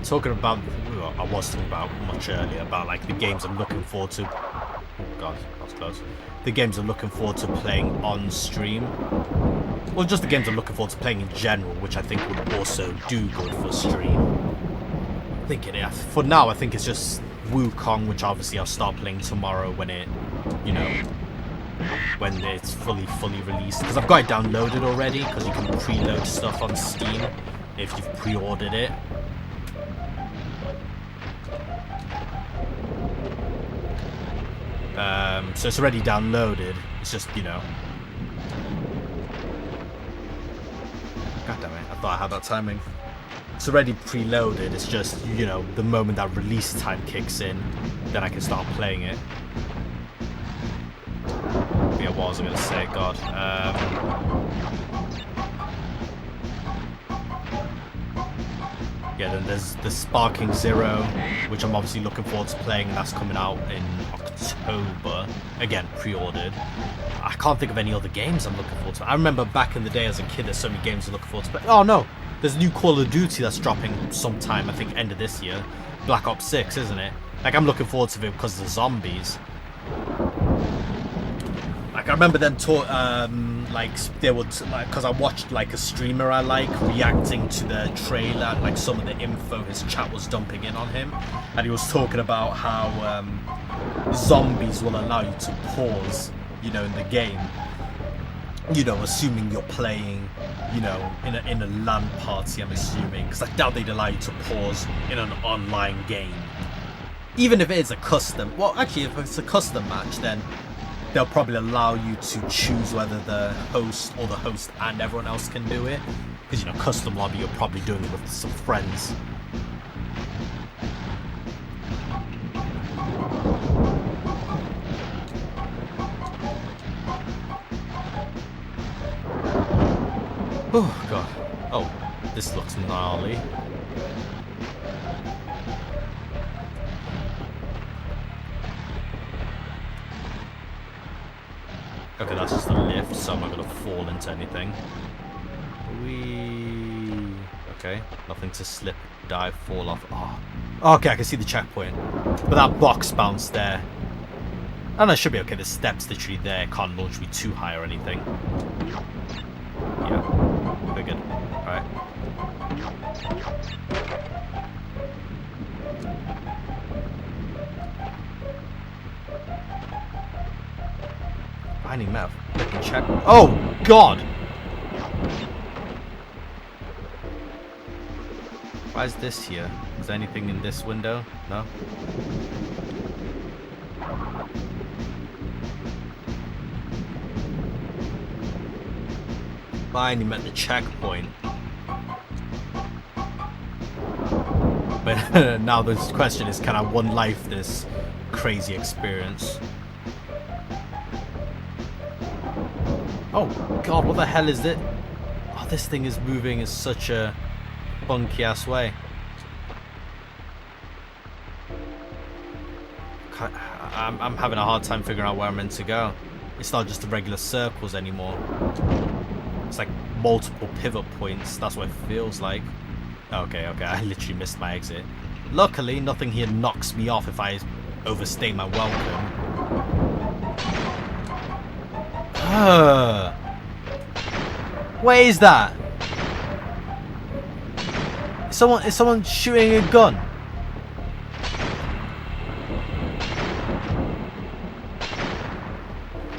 talking about, well, I was talking about much earlier about like the games I'm looking forward to. Oh God, that was close. The games I'm looking forward to playing on stream. Well, just the games I'm looking forward to playing in general, which I think would also do good for stream. I think it is. For now, I think it's just Wukong, which obviously I'll start playing tomorrow when it, you know, when it's fully released. Because I've got it downloaded already, because you can preload stuff on Steam if you've pre-ordered it. So it's already downloaded. It's just, you know. God damn it, I thought I had that timing. It's already preloaded. It's just, you know, the moment that release time kicks in, then I can start playing it. Yeah, what was I going to say? God. Yeah, then there's the Sparking Zero, which I'm obviously looking forward to playing, and that's coming out in October. Again, pre-ordered. I can't think of any other games I'm looking forward to. I remember back in the day as a kid, there's so many games I'm looking forward to play. Oh no, there's a new Call of Duty that's dropping sometime, I think end of this year. Black Ops 6, isn't it? Like, I'm looking forward to it because of the zombies. Like, I remember them like, they would, like, because I watched, like, a streamer I like reacting to the trailer and, like, some of the info his chat was dumping in on him. And he was talking about how zombies will allow you to pause, you know, in the game. You know, assuming you're playing, you know, in a LAN party, I'm assuming. Because I doubt they'd allow you to pause in an online game. Even if it is a custom. Well, actually, if it's a custom match, then they'll probably allow you to choose whether the host or the host and everyone else can do it. Because, you know, custom lobby, you're probably doing it with some friends. Oh, God. Oh, this looks gnarly. Okay, that's just a lift, so I'm not going to fall into anything. Whee. Okay, nothing to slip, dive, fall off. Oh, okay, I can see the checkpoint. But that box bounced there. Oh, no, it should be okay. The step's literally there. It can't launch me too high or anything. Yeah, we're good. Alright. I need map. Check. Oh, God! Why is this here? Is there anything in this window? No? Finally met the checkpoint. But now the question is, can I one life this crazy experience? Oh God, what the hell is it? Oh, this thing is moving in such a funky ass way. I'm having a hard time figuring out where I'm meant to go. It's not just the regular circles anymore. It's like multiple pivot points. That's what it feels like. Okay, I literally missed my exit. Luckily, nothing here knocks me off if I overstay my welcome. Where is that? Is someone shooting a gun?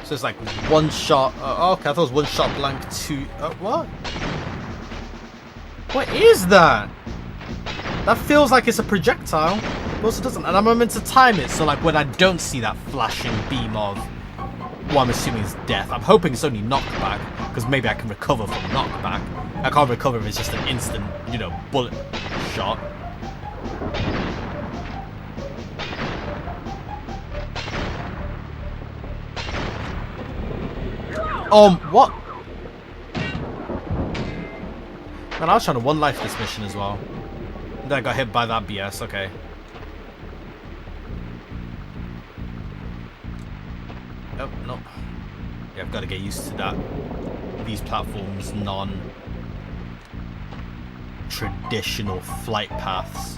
So it's like one shot. Okay, I thought it was one shot blank. Two. What? What is that? That feels like it's a projectile. It also doesn't. And I'm meant to time it so like when I don't see that flashing beam of what I'm assuming is death. I'm hoping it's only knockback, because maybe I can recover from knockback. I can't recover if it's just an instant, you know, bullet shot. What? Man, I was trying to one life this mission as well. Then I got hit by that BS, okay. Nope, nope. Yeah, I've got to get used to that. These platforms traditional flight paths.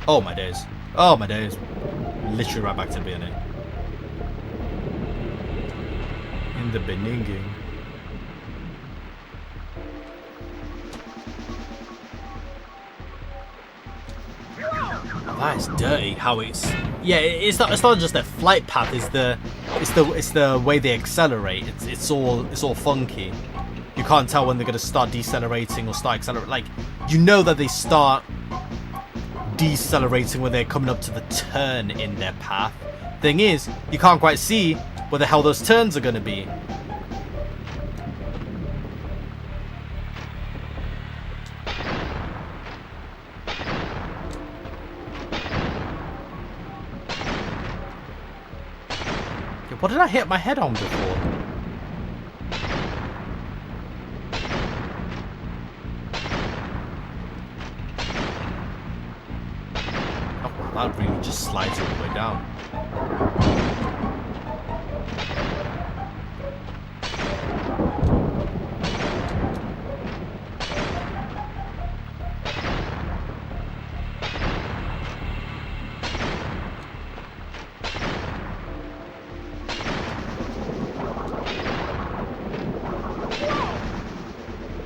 Oh my days. Oh my days. Literally right back to the beginning. In the beginning. Oh, that is dirty. How it's it's not just their flight path. It's the way they accelerate. It's all funky. You can't tell when they're gonna start decelerating or start accelerating. Like, you know that they start decelerating when they're coming up to the turn in their path. Thing is, you can't quite see where the hell those turns are gonna be. What did I hit my head on before? Oh, that really just slides all the way down.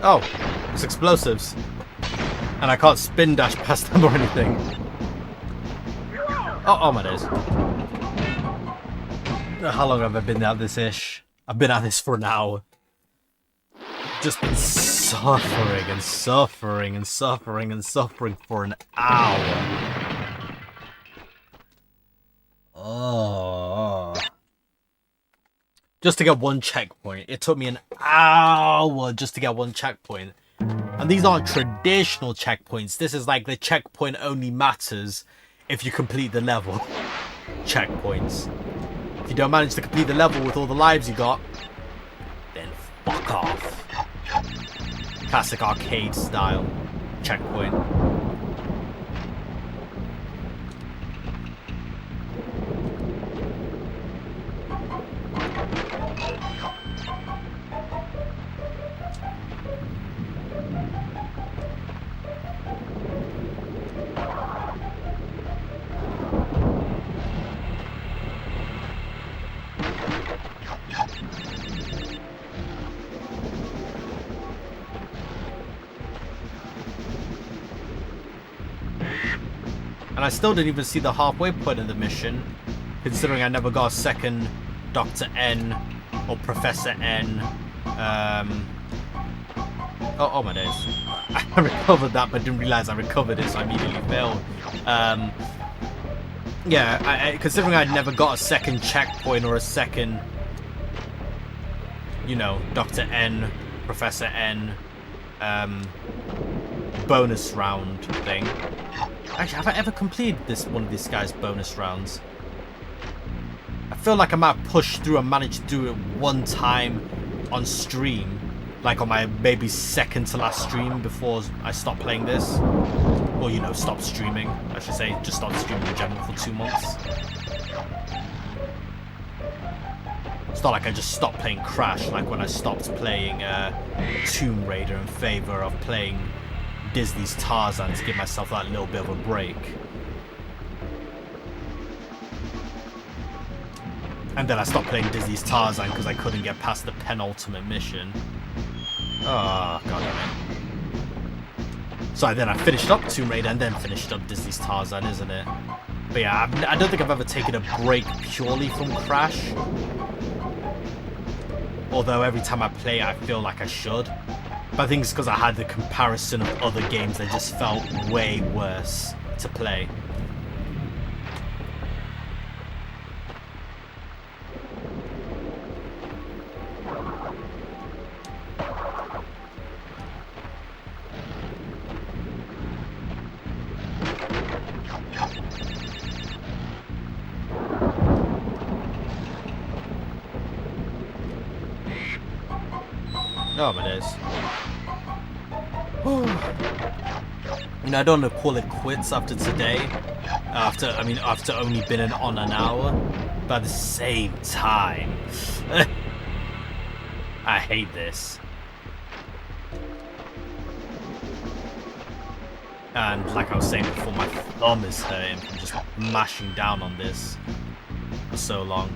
Oh, it's explosives. And I can't spin dash past them or anything. Oh my days. How long have I been at this ish? I've been at this for an hour. Just been suffering and suffering and suffering and suffering for an hour. Oh. Just to get one checkpoint. It took me an hour just to get one checkpoint. And these aren't traditional checkpoints. This is like the checkpoint only matters if you complete the level. Checkpoints. If you don't manage to complete the level with all the lives you got, then fuck off. Classic arcade style checkpoint. And I still didn't even see the halfway point of the mission, considering I never got a second Dr. N or Professor N. Oh my days. I recovered that, but didn't realize I recovered it, so I immediately failed. Yeah, considering I never got a second checkpoint or a second, you know, Dr. N, Professor N, bonus round thing. Actually, have I ever completed one of these guys' bonus rounds? I feel like I might have pushed through and managed to do it one time on stream. Like on my maybe second to last stream before I stopped playing this. Or, you know, stopped streaming, I should say. Just stopped streaming in general for 2 months. It's not like I just stopped playing Crash, like when I stopped playing Tomb Raider in favor of playing Disney's Tarzan to give myself that little bit of a break. And then I stopped playing Disney's Tarzan because I couldn't get past the penultimate mission. Oh, god damn it. So then I finished up Tomb Raider and then finished up Disney's Tarzan, isn't it? But yeah, I don't think I've ever taken a break purely from Crash. Although every time I play it, I feel like I should. But I think it's because I had the comparison of other games that just felt way worse to play. Oh my days. You know, I don't want to call it quits after today. After only been on an hour. But at the same time, I hate this. And like I was saying before, my thumb is hurting from just mashing down on this for so long.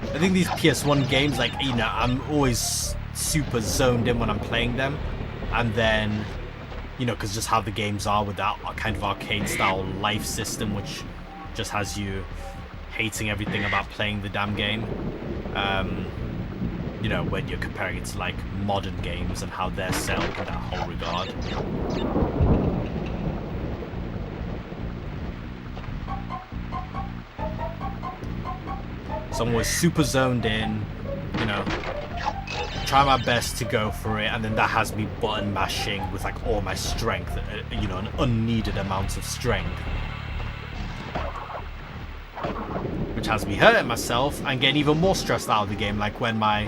I think these PS1 games, like, you know, I'm always super zoned in when I'm playing them, and then, you know, because just how the games are with that kind of arcade style life system, which just has you hating everything about playing the damn game. You know, when you're comparing it to like modern games and how they're set up in that whole regard. So I'm always super zoned in, you know, try my best to go for it, and then that has me button mashing with like all my strength, you know, an unneeded amount of strength, which has me hurting myself and getting even more stressed out of the game, like when my,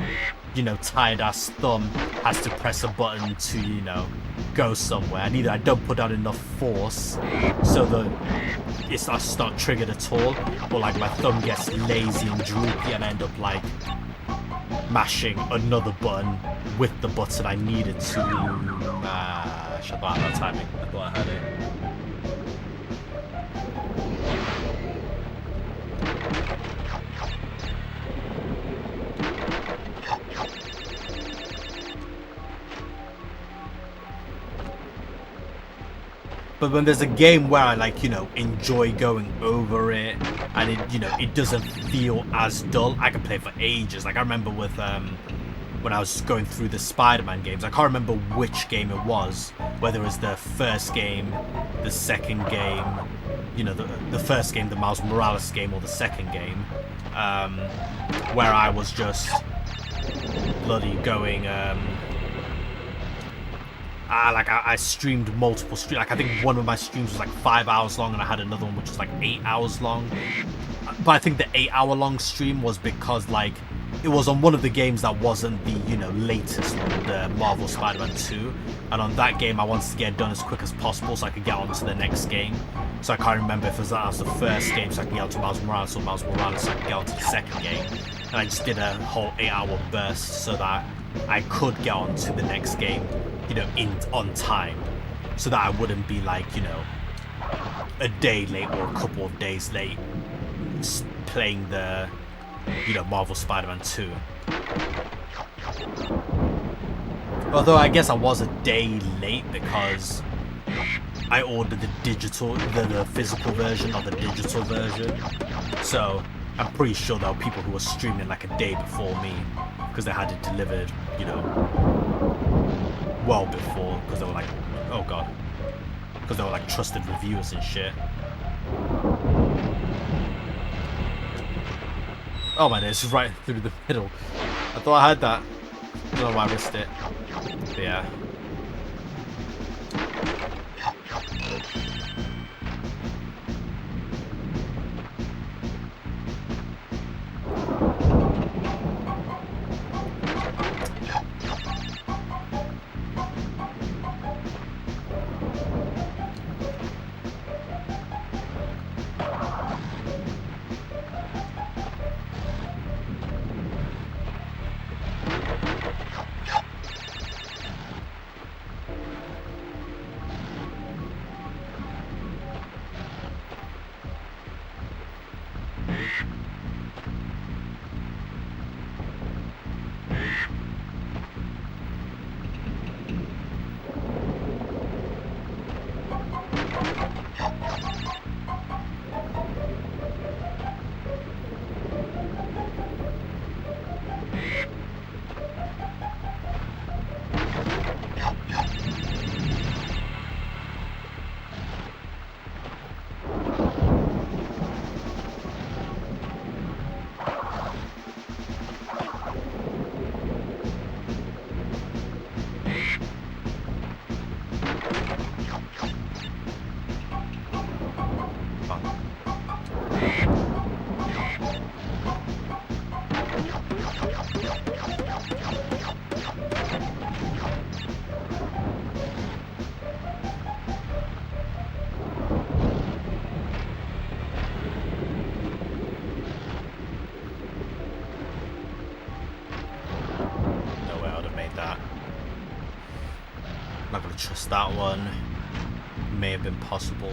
you know, tired ass thumb has to press a button to, you know, go somewhere, and either I don't put out enough force so that it's not triggered at all, or like my thumb gets lazy and droopy and I end up like mashing another button with the button I needed to. I thought I had timing. I thought I had it. But when there's a game where I, like, you know, enjoy going over it, and it, you know, it doesn't feel as dull, I can play for ages. Like I remember with when I was going through the Spider-Man games, I can't remember which game it was, whether it was the first game, the second game, you know, the first game, the Miles Morales game, or the second game, where I was just bloody going. I streamed multiple streams. Like I think one of my streams was like 5 hours long, and I had another one which was like 8 hours long. But I think the 8-hour long stream was because like it was on one of the games that wasn't the, you know, latest one, the Marvel Spider-Man 2. And on that game I wanted to get it done as quick as possible so I could get on to the next game. So I can't remember if that was the first game so I could get on to Miles Morales, or Miles Morales so I could get on to the second game. And I just did a whole 8-hour burst so that I could get on to the next game, you know, on time, so that I wouldn't be like, you know, a day late or a couple of days late playing the, you know, Marvel Spider-Man 2. Although I guess I was a day late because I ordered the digital, the physical version, or the digital version. So I'm pretty sure there were people who were streaming like a day before me because they had it delivered, you know, well before, because they were like, oh god, because they were like trusted reviewers and shit. Oh my days, right through the middle. I thought I had that. I don't know why I missed it. But yeah. trust that one. May have been possible.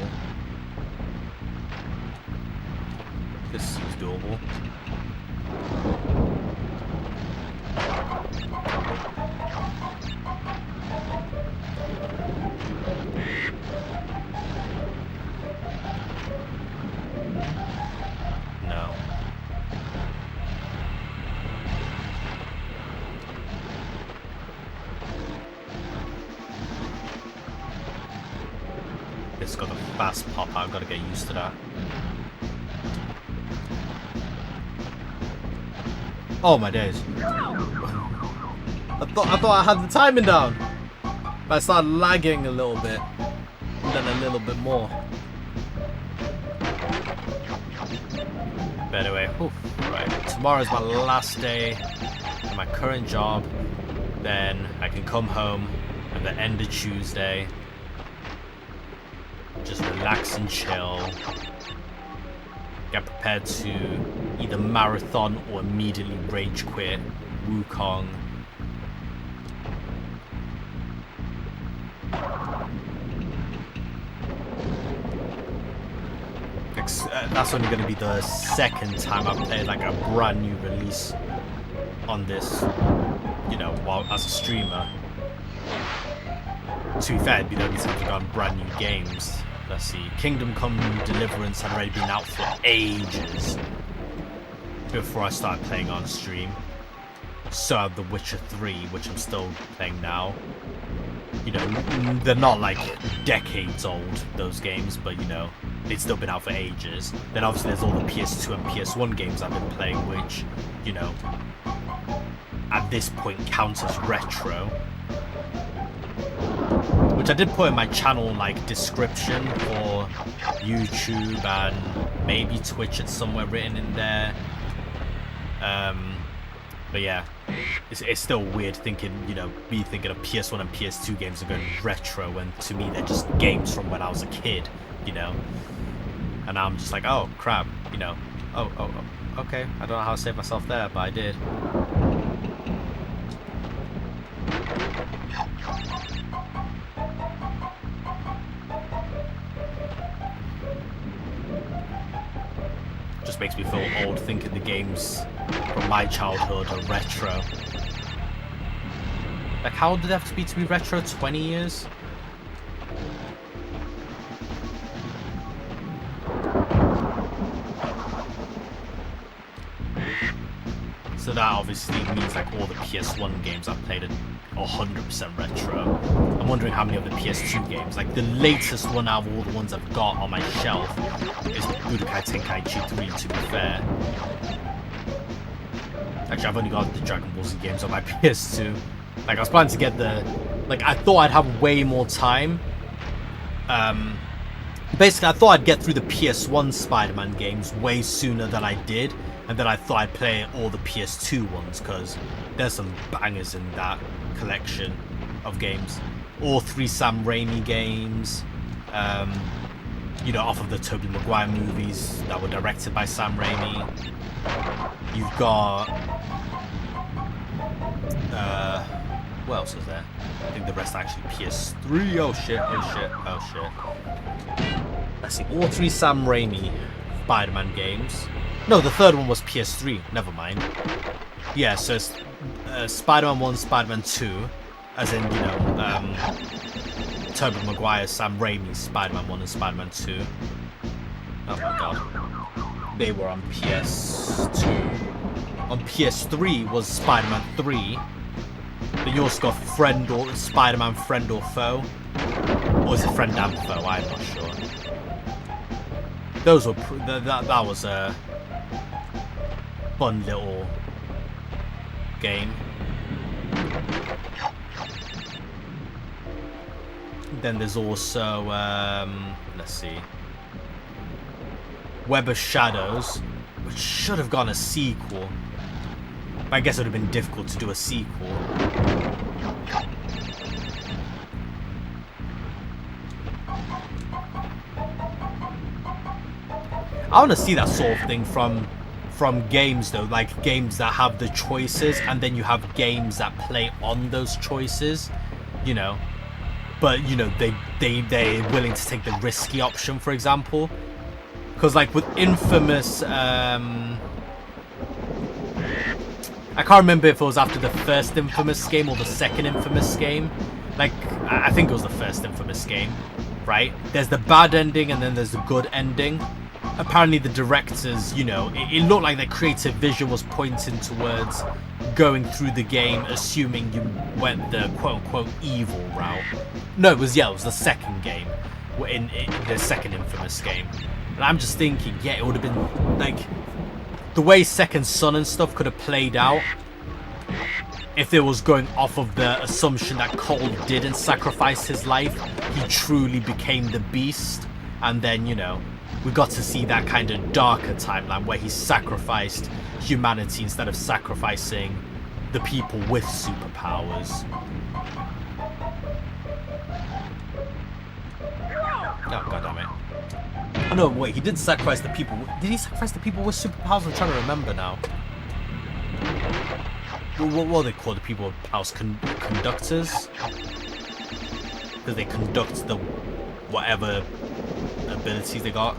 This seems doable. No. It's got a fast pop out, I've got to get used to that. Oh my days. I thought I had the timing down. But I started lagging a little bit. And then a little bit more. But anyway, right. Tomorrow's my last day at my current job. Then I can come home at the end of Tuesday. Just relax and chill. Get prepared to either marathon or immediately rage quit Wukong. That's only going to be the second time I've played like a brand new release on this, you know, while as a streamer. To be fair, it'd be the only time I've gotten brand new games. Let's see, Kingdom Come Deliverance had already been out for ages before I started playing on stream. So had The Witcher 3, which I'm still playing now. You know, they're not like decades old, those games, but you know, they've still been out for ages. Then obviously there's all the PS2 and PS1 games I've been playing, which, you know, at this point count as retro. Which I did put in my channel like description for YouTube and maybe Twitch, it's somewhere written in there. But yeah, it's still weird thinking, you know, me thinking of PS1 and PS2 games are going retro when to me they're just games from when I was a kid, you know. And I'm just like, oh crap, you know, oh, okay, I don't know how to save myself there, but I did. Just makes me feel old thinking the games from my childhood are retro. Like, how old did it have to be retro? 20 years? So that obviously means like all the PS1 games I've played are 100% retro. I'm wondering how many of the PS2 games, like the latest one out of all the ones I've got on my shelf is Budokai Tenkaichi 3, to be fair. Actually, I've only got the Dragon Ball Z games on my PS2. Like, I was planning to get the... Like, I thought I'd have way more time. Basically, I thought I'd get through the PS1 Spider-Man games way sooner than I did. And then I thought I'd play all the PS2 ones, because there's some bangers in that collection of games. All 3 Sam Raimi games. You know, off of the Tobey Maguire movies that were directed by Sam Raimi. You've got... what else is there? I think the rest are actually PS3. Oh shit. Let's see, all 3 Sam Raimi Spider-Man games. No, the third one was PS3. Never mind. Yeah, so it's Spider-Man 1, Spider-Man 2, as in, you know, Tobey Maguire, Sam Raimi, Spider-Man 1 and Spider-Man 2. Oh my god. They were on PS2. On PS3 was Spider-Man 3. But you also got Friend or Spider-Man Friend or Foe. Or is it Friend and Foe? I'm not sure. Those were that was a fun little game. Then there's also let's see, Web of Shadows, which should have gotten a sequel. But I guess it would have been difficult to do a sequel. I want to see that sort of thing from games though, like games that have the choices and then you have games that play on those choices, you know. but you know they're willing to take the risky option, for example. Because like with Infamous, I can't remember if it was after the first Infamous game or the second Infamous game. Like, I think it was the first Infamous game, right? There's the bad ending and then there's the good ending. Apparently the directors, you know, it looked like their creative vision was pointing towards going through the game, assuming you went the quote-unquote evil route. No, it was the second game, in the second Infamous game. And I'm just thinking, yeah, it would have been, like, the way Second Son and stuff could have played out if it was going off of the assumption that Cole didn't sacrifice his life, he truly became the beast, and then, you know, we got to see that kind of darker timeline where he sacrificed humanity instead of sacrificing the people with superpowers. Oh, goddammit. Oh no, wait, he did sacrifice the people. Did he sacrifice the people with superpowers? I'm trying to remember now. What are they called? The people with powers? Conductors? Because they conduct the whatever abilities they got.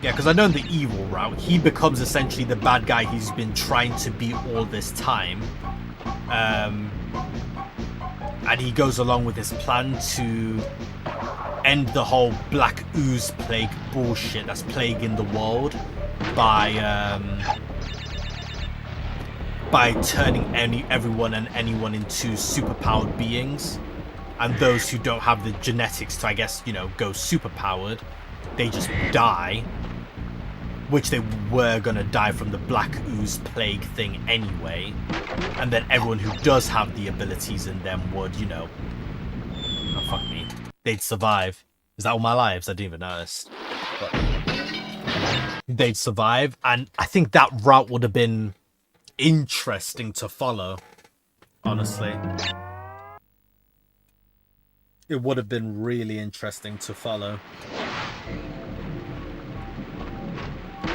Yeah, because I know in the evil route, he becomes essentially the bad guy he's been trying to be all this time. And he goes along with his plan to end the whole black ooze plague bullshit that's plaguing the world by turning everyone and anyone into superpowered beings. And those who don't have the genetics to, I guess, you know, go superpowered, they just die. Which they were gonna die from the black ooze plague thing anyway. And then everyone who does have the abilities in them would, you know... Oh, fuck me. They'd survive. Is that all my lives? I didn't even notice. But they'd survive, and I think that route would have been interesting to follow, honestly. It would have been really interesting to follow.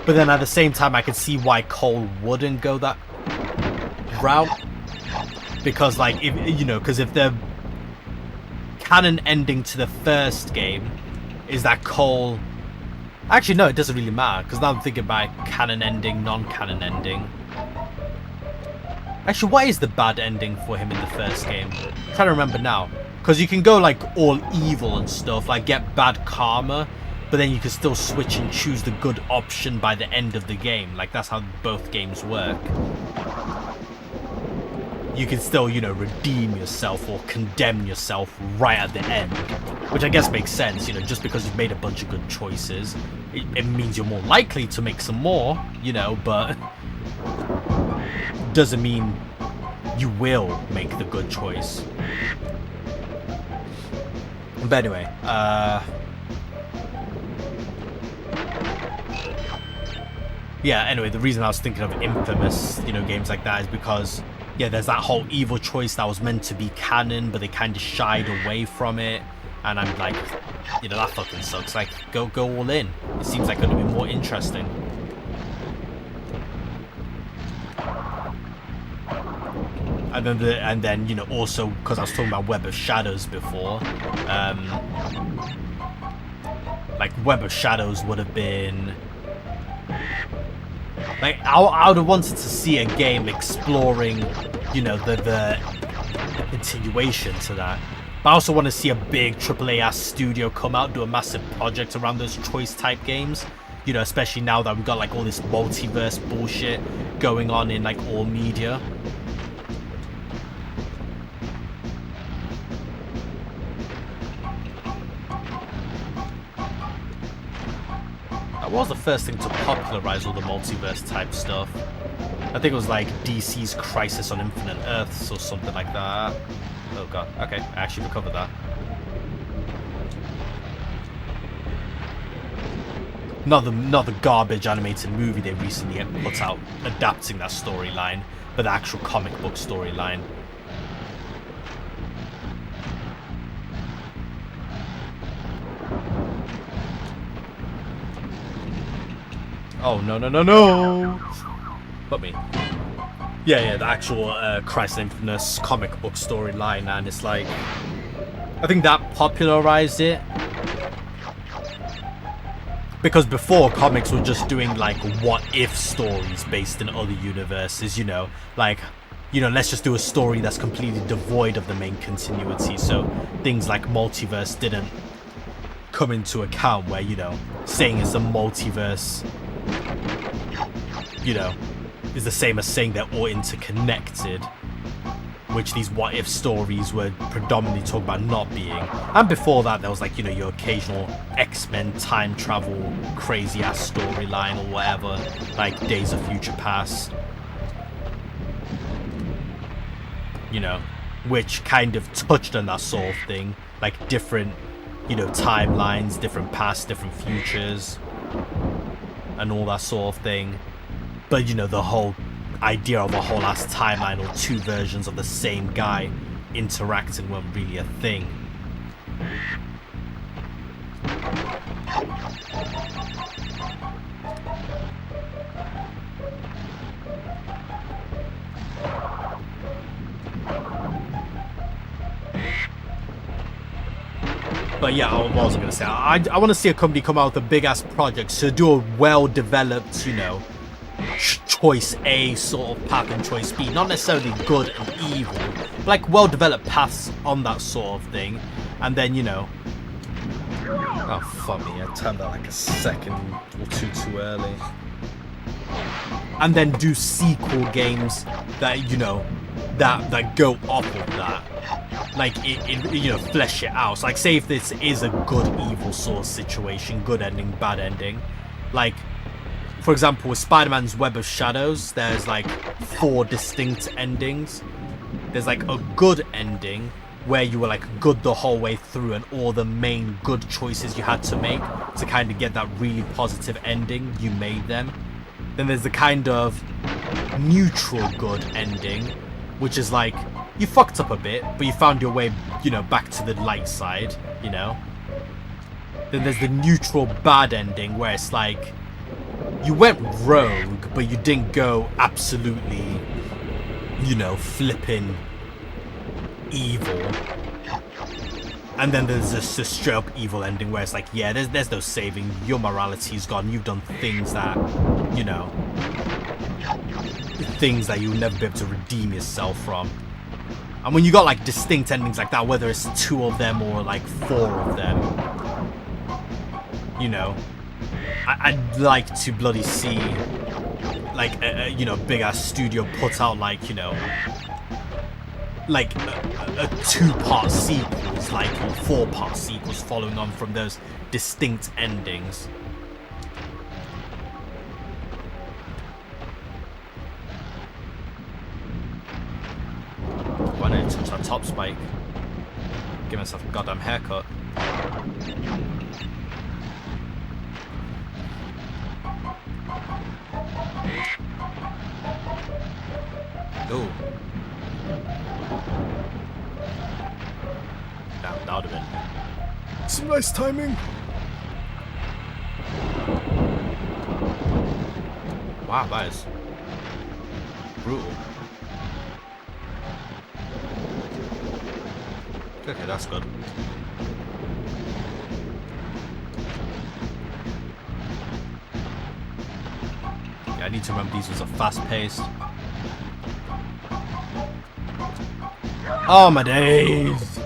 But then at the same time, I could see why Cole wouldn't go that route. Because, like, if you know, because if the canon ending to the first game is that Cole... Actually, no, it doesn't really matter. Because now I'm thinking about canon ending, non-canon ending. Actually, what is the bad ending for him in the first game? I'm trying to remember now. Because you can go, like, all evil and stuff. Like, get bad karma. But then you can still switch and choose the good option by the end of the game. Like, that's how both games work. You can still, you know, redeem yourself or condemn yourself right at the end. Which I guess makes sense, you know, just because you've made a bunch of good choices. It means you're more likely to make some more, you know, but... doesn't mean you will make the good choice. But anyway, yeah, anyway, the reason I was thinking of Infamous, you know, games like that is because, yeah, there's that whole evil choice that was meant to be canon, but they kind of shied away from it. And I'm like, you know, that fucking sucks. Like, go all in. It seems like it would have been more interesting. And then, you know, also, because I was talking about Web of Shadows before, like, Web of Shadows would have been... Like, I would have wanted to see a game exploring, you know, the continuation to that. But I also want to see a big AAA-ass studio come out, do a massive project around those choice-type games. You know, especially now that we've got, like, all this multiverse bullshit going on in, like, all media. What was the first thing to popularize all the multiverse type stuff? I think it was like DC's Crisis on Infinite Earths or something like that. Oh god, okay, I actually recovered that. Not the garbage animated movie they recently put out adapting that storyline, but the actual comic book storyline. Oh, no. But me. Yeah, the actual Christ Infamous comic book storyline, and it's like, I think that popularized it. Because before, comics were just doing like what-if stories based in other universes, you know, like, you know, let's just do a story that's completely devoid of the main continuity, so things like multiverse didn't come into account, where, you know, saying it's a multiverse, you know, is the same as saying they're all interconnected, which these what-if stories were predominantly talking about not being. And before that, there was like, you know, your occasional X-Men time travel crazy-ass storyline or whatever, like Days of Future Past, you know, which kind of touched on that sort of thing, like different, you know, timelines, different pasts, different futures, and all that sort of thing. But, you know, the whole idea of a whole ass timeline or two versions of the same guy interacting wasn't really a thing. But yeah, what was I going to say? I want to see a company come out with a big ass project to do a well developed, you know, choice A sort of path and choice B, not necessarily good and evil, but like well developed paths on that sort of thing. And then, you know, oh fuck me, I turned that like a second or two too early. And then do sequel games that, you know, that go off of that, like it you know, flesh it out. So like, say if this is a good evil sort of situation, good ending, bad ending, like, for example, with Spider-Man's Web of Shadows, there's like 4 distinct endings. There's like a good ending where you were like good the whole way through and all the main good choices you had to make to kind of get that really positive ending, you made them. Then there's the kind of neutral good ending, which is like, you fucked up a bit, but you found your way, you know, back to the light side, you know. Then there's the neutral bad ending, where it's like, you went rogue, but you didn't go absolutely, you know, flipping evil. And then there's this straight up evil ending where it's like, yeah, there's no saving, your morality's gone, you've done things that, you know, things that you'll never be able to redeem yourself from. And when you got like distinct endings like that, whether it's 2 of them or like 4 of them, you know, I'd like to bloody see like a you know, big ass studio put out like, you know, like a 2-part sequels, like, or 4-part sequels following on from those distinct endings. Why don't I touch that top spike? Give myself a goddamn haircut. Ooh. Damn, that would have been some nice timing. Wow, that is brutal. Okay, that's good. Yeah, I need to remember these ones are fast-paced. Oh my days!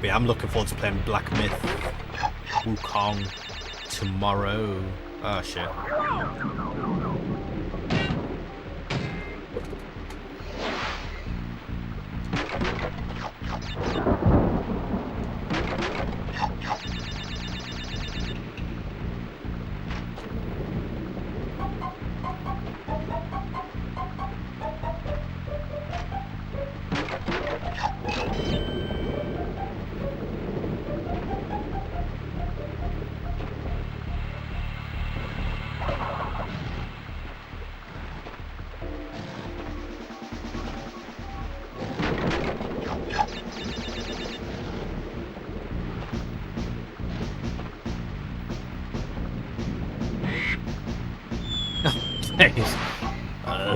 But yeah, I'm looking forward to playing Black Myth Wukong tomorrow. Oh shit.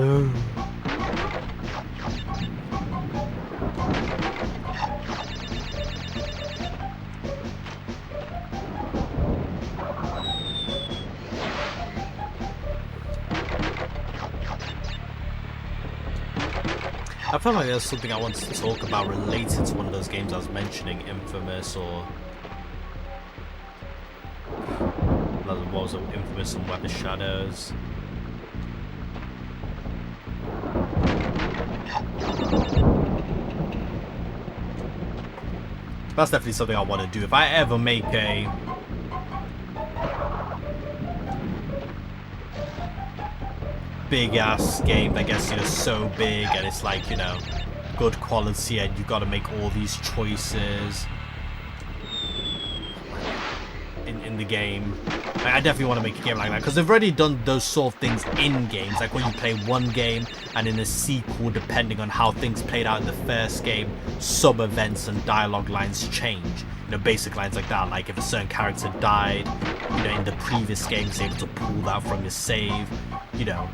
I felt like there's something I wanted to talk about related to one of those games I was mentioning, Infamous, or what was it, Infamous and Web of Shadows. That's definitely something I want to do. If I ever make a big ass game that gets, you know, so big and it's like, you know, good quality and you got to make all these choices in the game, I definitely want to make a game like that, because they've already done those sort of things in games, like when you play one game and in a sequel, depending on how things played out in the first game, sub events and dialogue lines change, you know, basic lines like that. Like if a certain character died, you know, in the previous game, it's able to pull that from your save, you know,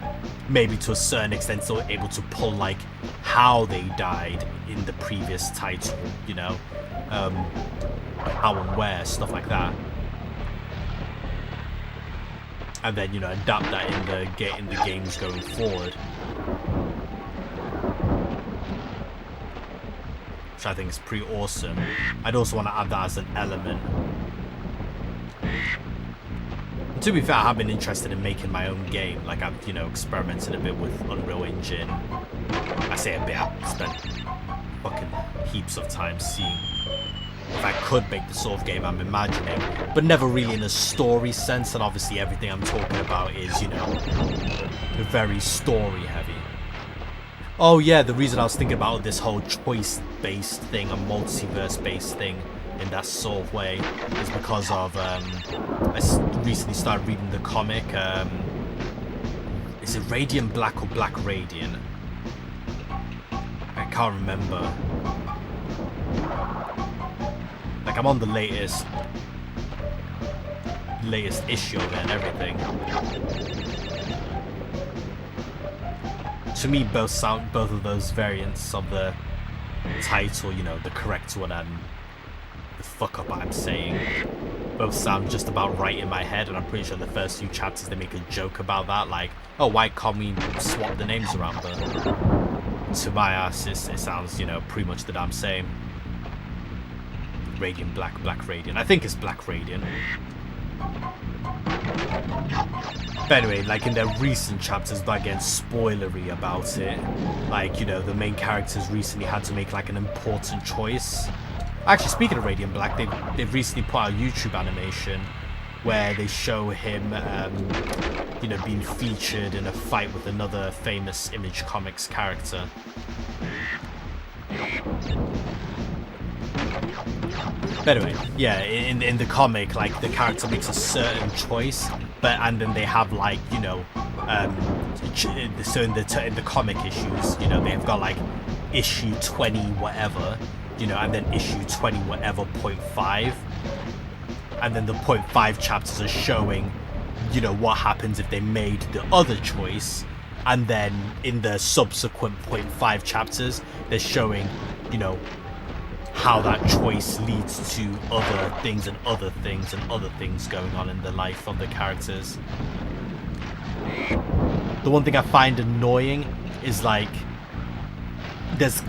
maybe to a certain extent still able to pull like how they died in the previous title, you know, how and where, stuff like that. And then, you know, adapt that in the games going forward, which I think is pretty awesome. I'd also want to add that as an element. And to be fair, I have been interested in making my own game. Like I've, you know, experimented a bit with Unreal Engine. I say a bit, I've spent fucking heaps of time seeing if I could make the sort of game I'm imagining, but never really in a story sense, and obviously everything I'm talking about is, you know, very story heavy. Oh yeah, the reason I was thinking about this whole choice-based thing, a multiverse-based thing in that sort of way, is because of, I recently started reading the comic, is it Radiant Black or Black Radiant? I can't remember. Like, I'm on the latest issue of it and everything. To me, both of those variants of the title, you know, the correct one and the fuck up I'm saying, both sound just about right in my head, and I'm pretty sure the first few chapters they make a joke about that, like, oh, why can't we swap the names around? But to my ass, it sounds, you know, pretty much the damn same. Radiant Black, Black Radiant. I think it's Black Radiant. But anyway, like in their recent chapters, not getting spoilery about it, like, you know, the main characters recently had to make like an important choice. Actually, speaking of Radiant Black, they've recently put out a YouTube animation where they show him, you know, being featured in a fight with another famous Image Comics character. But anyway, yeah, in the comic, like, the character makes a certain choice, and then they have, like, you know, so in the comic issues, you know, they've got like issue 20 whatever, you know, and then issue 20 whatever .5, and then the .5 chapters are showing, you know, what happens if they made the other choice, and then in the subsequent .5 chapters they're showing, you know, how that choice leads to other things and other things and other things going on in the life of the characters. The one thing I find annoying is, like, there's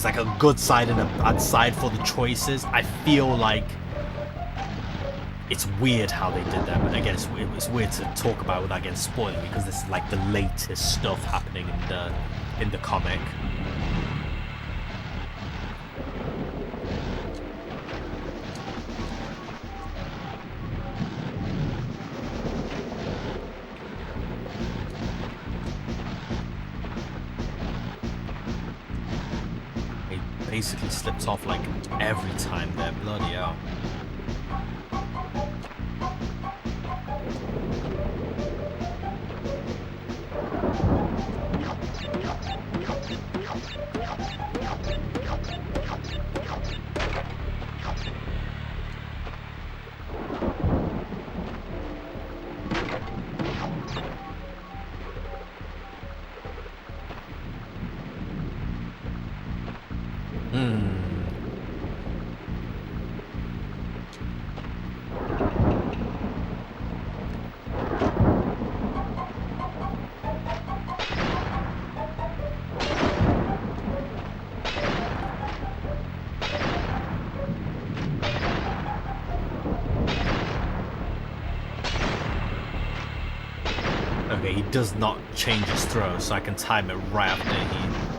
like a good side and a bad side for the choices. I feel like it's weird how they did them. And again, it's weird to talk about without getting spoiled, because this is like the latest stuff happening in the comic. Basically slips off like every time there, bloody hell. Hmm. Okay, he does not change his throw, so I can time it right after he...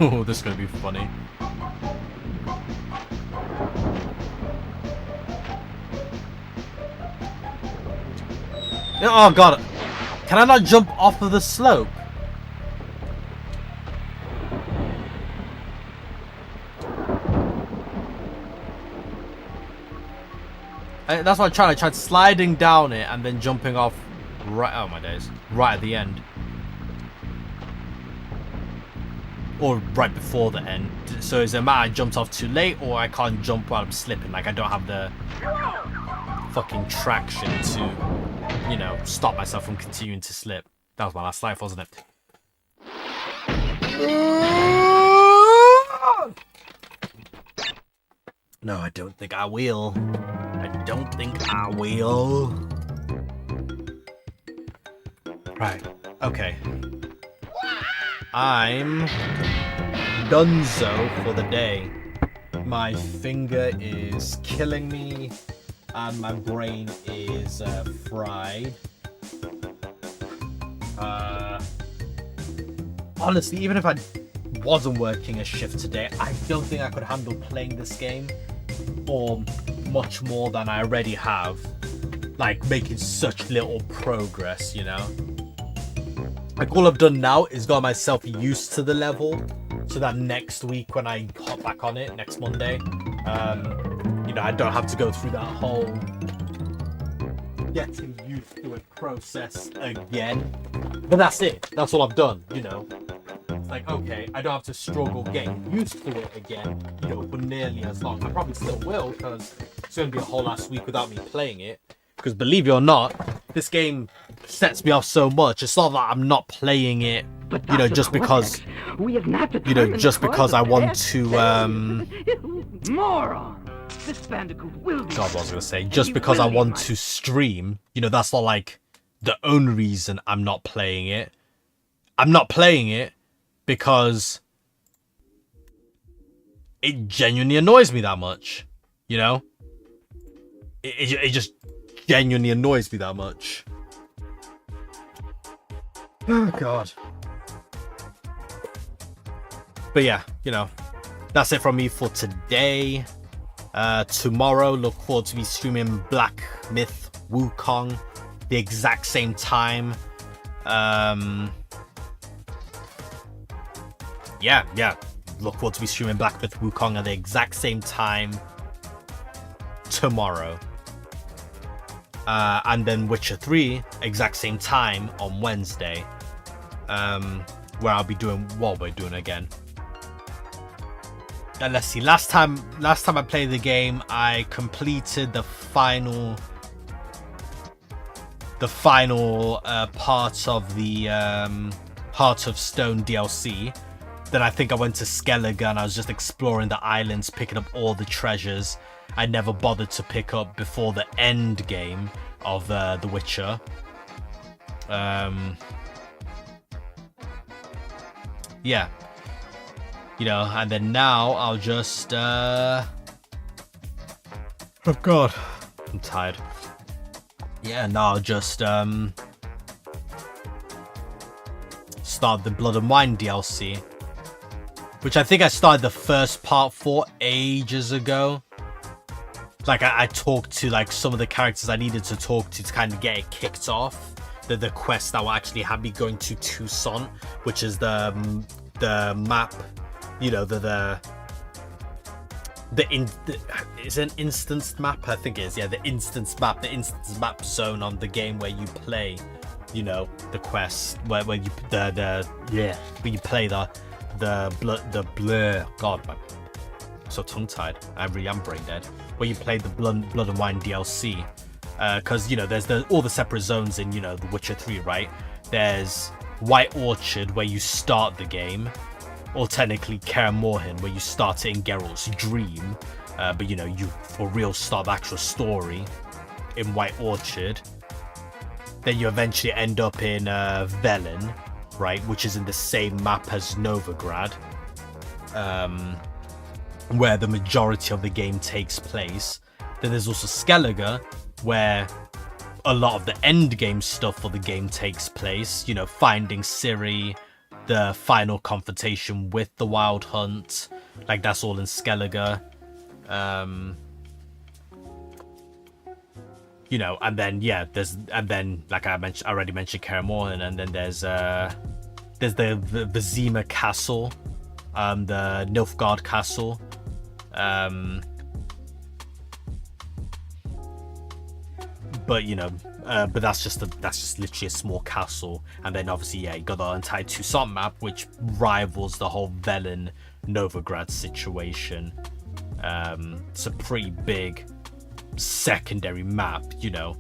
Oh, this is gonna be funny. Oh god! Can I not jump off of the slope? That's what I tried sliding down it and then jumping off right... Oh my days. Right at the end. Or right before the end. So is it a matter I jumped off too late, or I can't jump while I'm slipping? Like I don't have the fucking traction to, you know, stop myself from continuing to slip. That was my last life, wasn't it? No, I don't think I will. I don't think I will. Right. Okay. I'm donezo for the day. My finger is killing me, and my brain is fried. Honestly, even if I wasn't working a shift today, I don't think I could handle playing this game for much more than I already have. Like, making such little progress, you know? Like, all I've done now is got myself used to the level, so that next week when I hop back on it, next Monday, you know, I don't have to go through that whole getting used to it process again. But that's it. That's all I've done, you know? It's like, okay, I don't have to struggle getting used to it again, you know, for nearly as long. I probably still will, because it's going to be a whole last week without me playing it. Because believe it or not, this game sets me off so much. It's not that I'm not playing it, you know, just because, you know, just because I want to, Moron! This Bandicoot will be... God, what was I going to say? Just because I want to stream, you know, that's not like the only reason I'm not playing it. I'm not playing it because it genuinely annoys me that much, you know? It just genuinely annoys me that much. Oh, God. But yeah, you know, that's it from me for today. Tomorrow, look forward to be streaming Black Myth Wukong the exact same time. Yeah. Look forward to be streaming Black Myth Wukong at the exact same time tomorrow. And then Witcher 3, exact same time on Wednesday. Where I'll be doing what we're doing again. And let's see, last time I played the game, I completed the final part of the Heart of Stone DLC. Then I think I went to Skellige and I was just exploring the islands, picking up all the treasures I never bothered to pick up before the end game of The Witcher. Yeah. You know, and then now I'll just oh god, I'm tired. Yeah, now I'll just start the Blood and Wine DLC, which I think I started the first part for ages ago. Like I talked to like some of the characters I needed to talk to kind of get it kicked off. The quest that will actually have me going to Toussaint, which is the map. You know, it's an instanced map, I think it is. Yeah, the instanced map zone on the game where you play, you know, the quests where you where you play the blur. God, so tongue-tied. I really am brain dead. Where you play the Blood and Wine DLC. Because, you know, there's all the separate zones in, you know, The Witcher 3, right? There's White Orchard, where you start the game. Or technically Kaer Morhen, where you start it in Geralt's dream. But, you know, you for real start the actual story in White Orchard. Then you eventually end up in Velen, right? Which is in the same map as Novigrad. Where the majority of the game takes place. Then there's also Skellige, where a lot of the end game stuff for the game takes place. You know, finding Ciri, the final confrontation with the Wild Hunt, like that's all in Skellige. You know, and then yeah, like I already mentioned Kaer Morhen, and then there's the Vizima Castle, the Nilfgaard Castle. But you know, but that's just literally a small castle, and then obviously yeah, you got the entire Toussaint map, which rivals the whole Velen Novigrad situation. It's a pretty big secondary map, you know.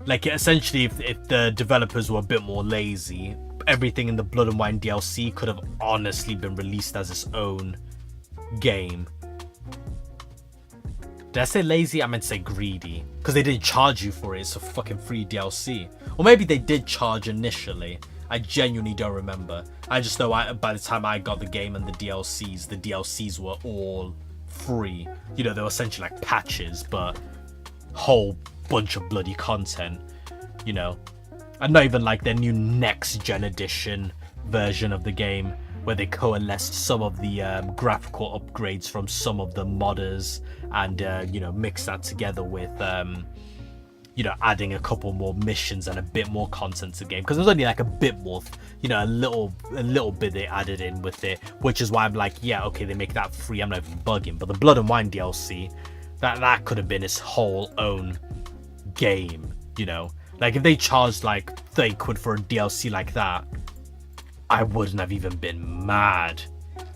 Like essentially, if the developers were a bit more lazy, everything in the Blood and Wine DLC could have honestly been released as its own game. Did I say lazy? I meant to say greedy. Because they didn't charge you for it. It's a fucking free DLC. Or maybe they did charge initially. I genuinely don't remember. I just know by the time I got the game and the DLCs were all free. You know, they were essentially like patches, but whole bunch of bloody content. You know. And not even like their new next gen edition version of the game, where they coalesced some of the graphical upgrades from some of the modders and you know, mix that together with you know, adding a couple more missions and a bit more content to the game, because there's only like a bit more, you know, a little bit they added in with it, which is why I'm like, yeah, okay, they make that free, I'm not even bugging. But the Blood and Wine DLC, that could have been its whole own game, you know. Like if they charged like 30 quid for a DLC like that, I wouldn't have even been mad.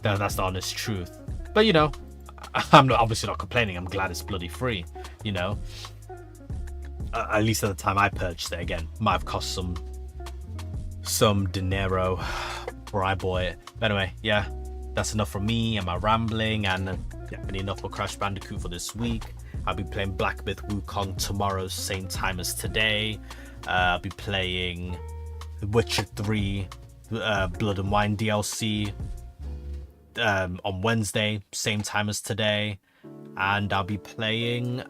That's the honest truth. But you know, I'm obviously not complaining. I'm glad it's bloody free. You know, at least at the time I purchased it. Again, might have cost some dinero before I bought it. But anyway, yeah, that's enough from me and my rambling, and definitely enough for Crash Bandicoot for this week. I'll be playing Black Myth Wukong tomorrow, same time as today. I'll be playing Witcher 3. Blood and Wine DLC on Wednesday, same time as today, and I'll be playing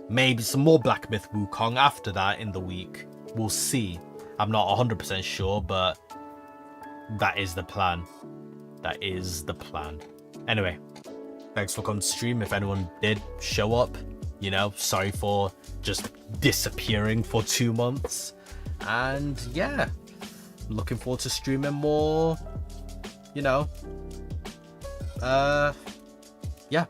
maybe some more Black Myth Wukong after that in the week. We'll see. I'm not 100% sure, but that is the plan. That is the plan. Anyway, thanks for coming to stream. If anyone did show up, you know, sorry for just disappearing for 2 months. And yeah, looking forward to streaming more, you know. Yeah.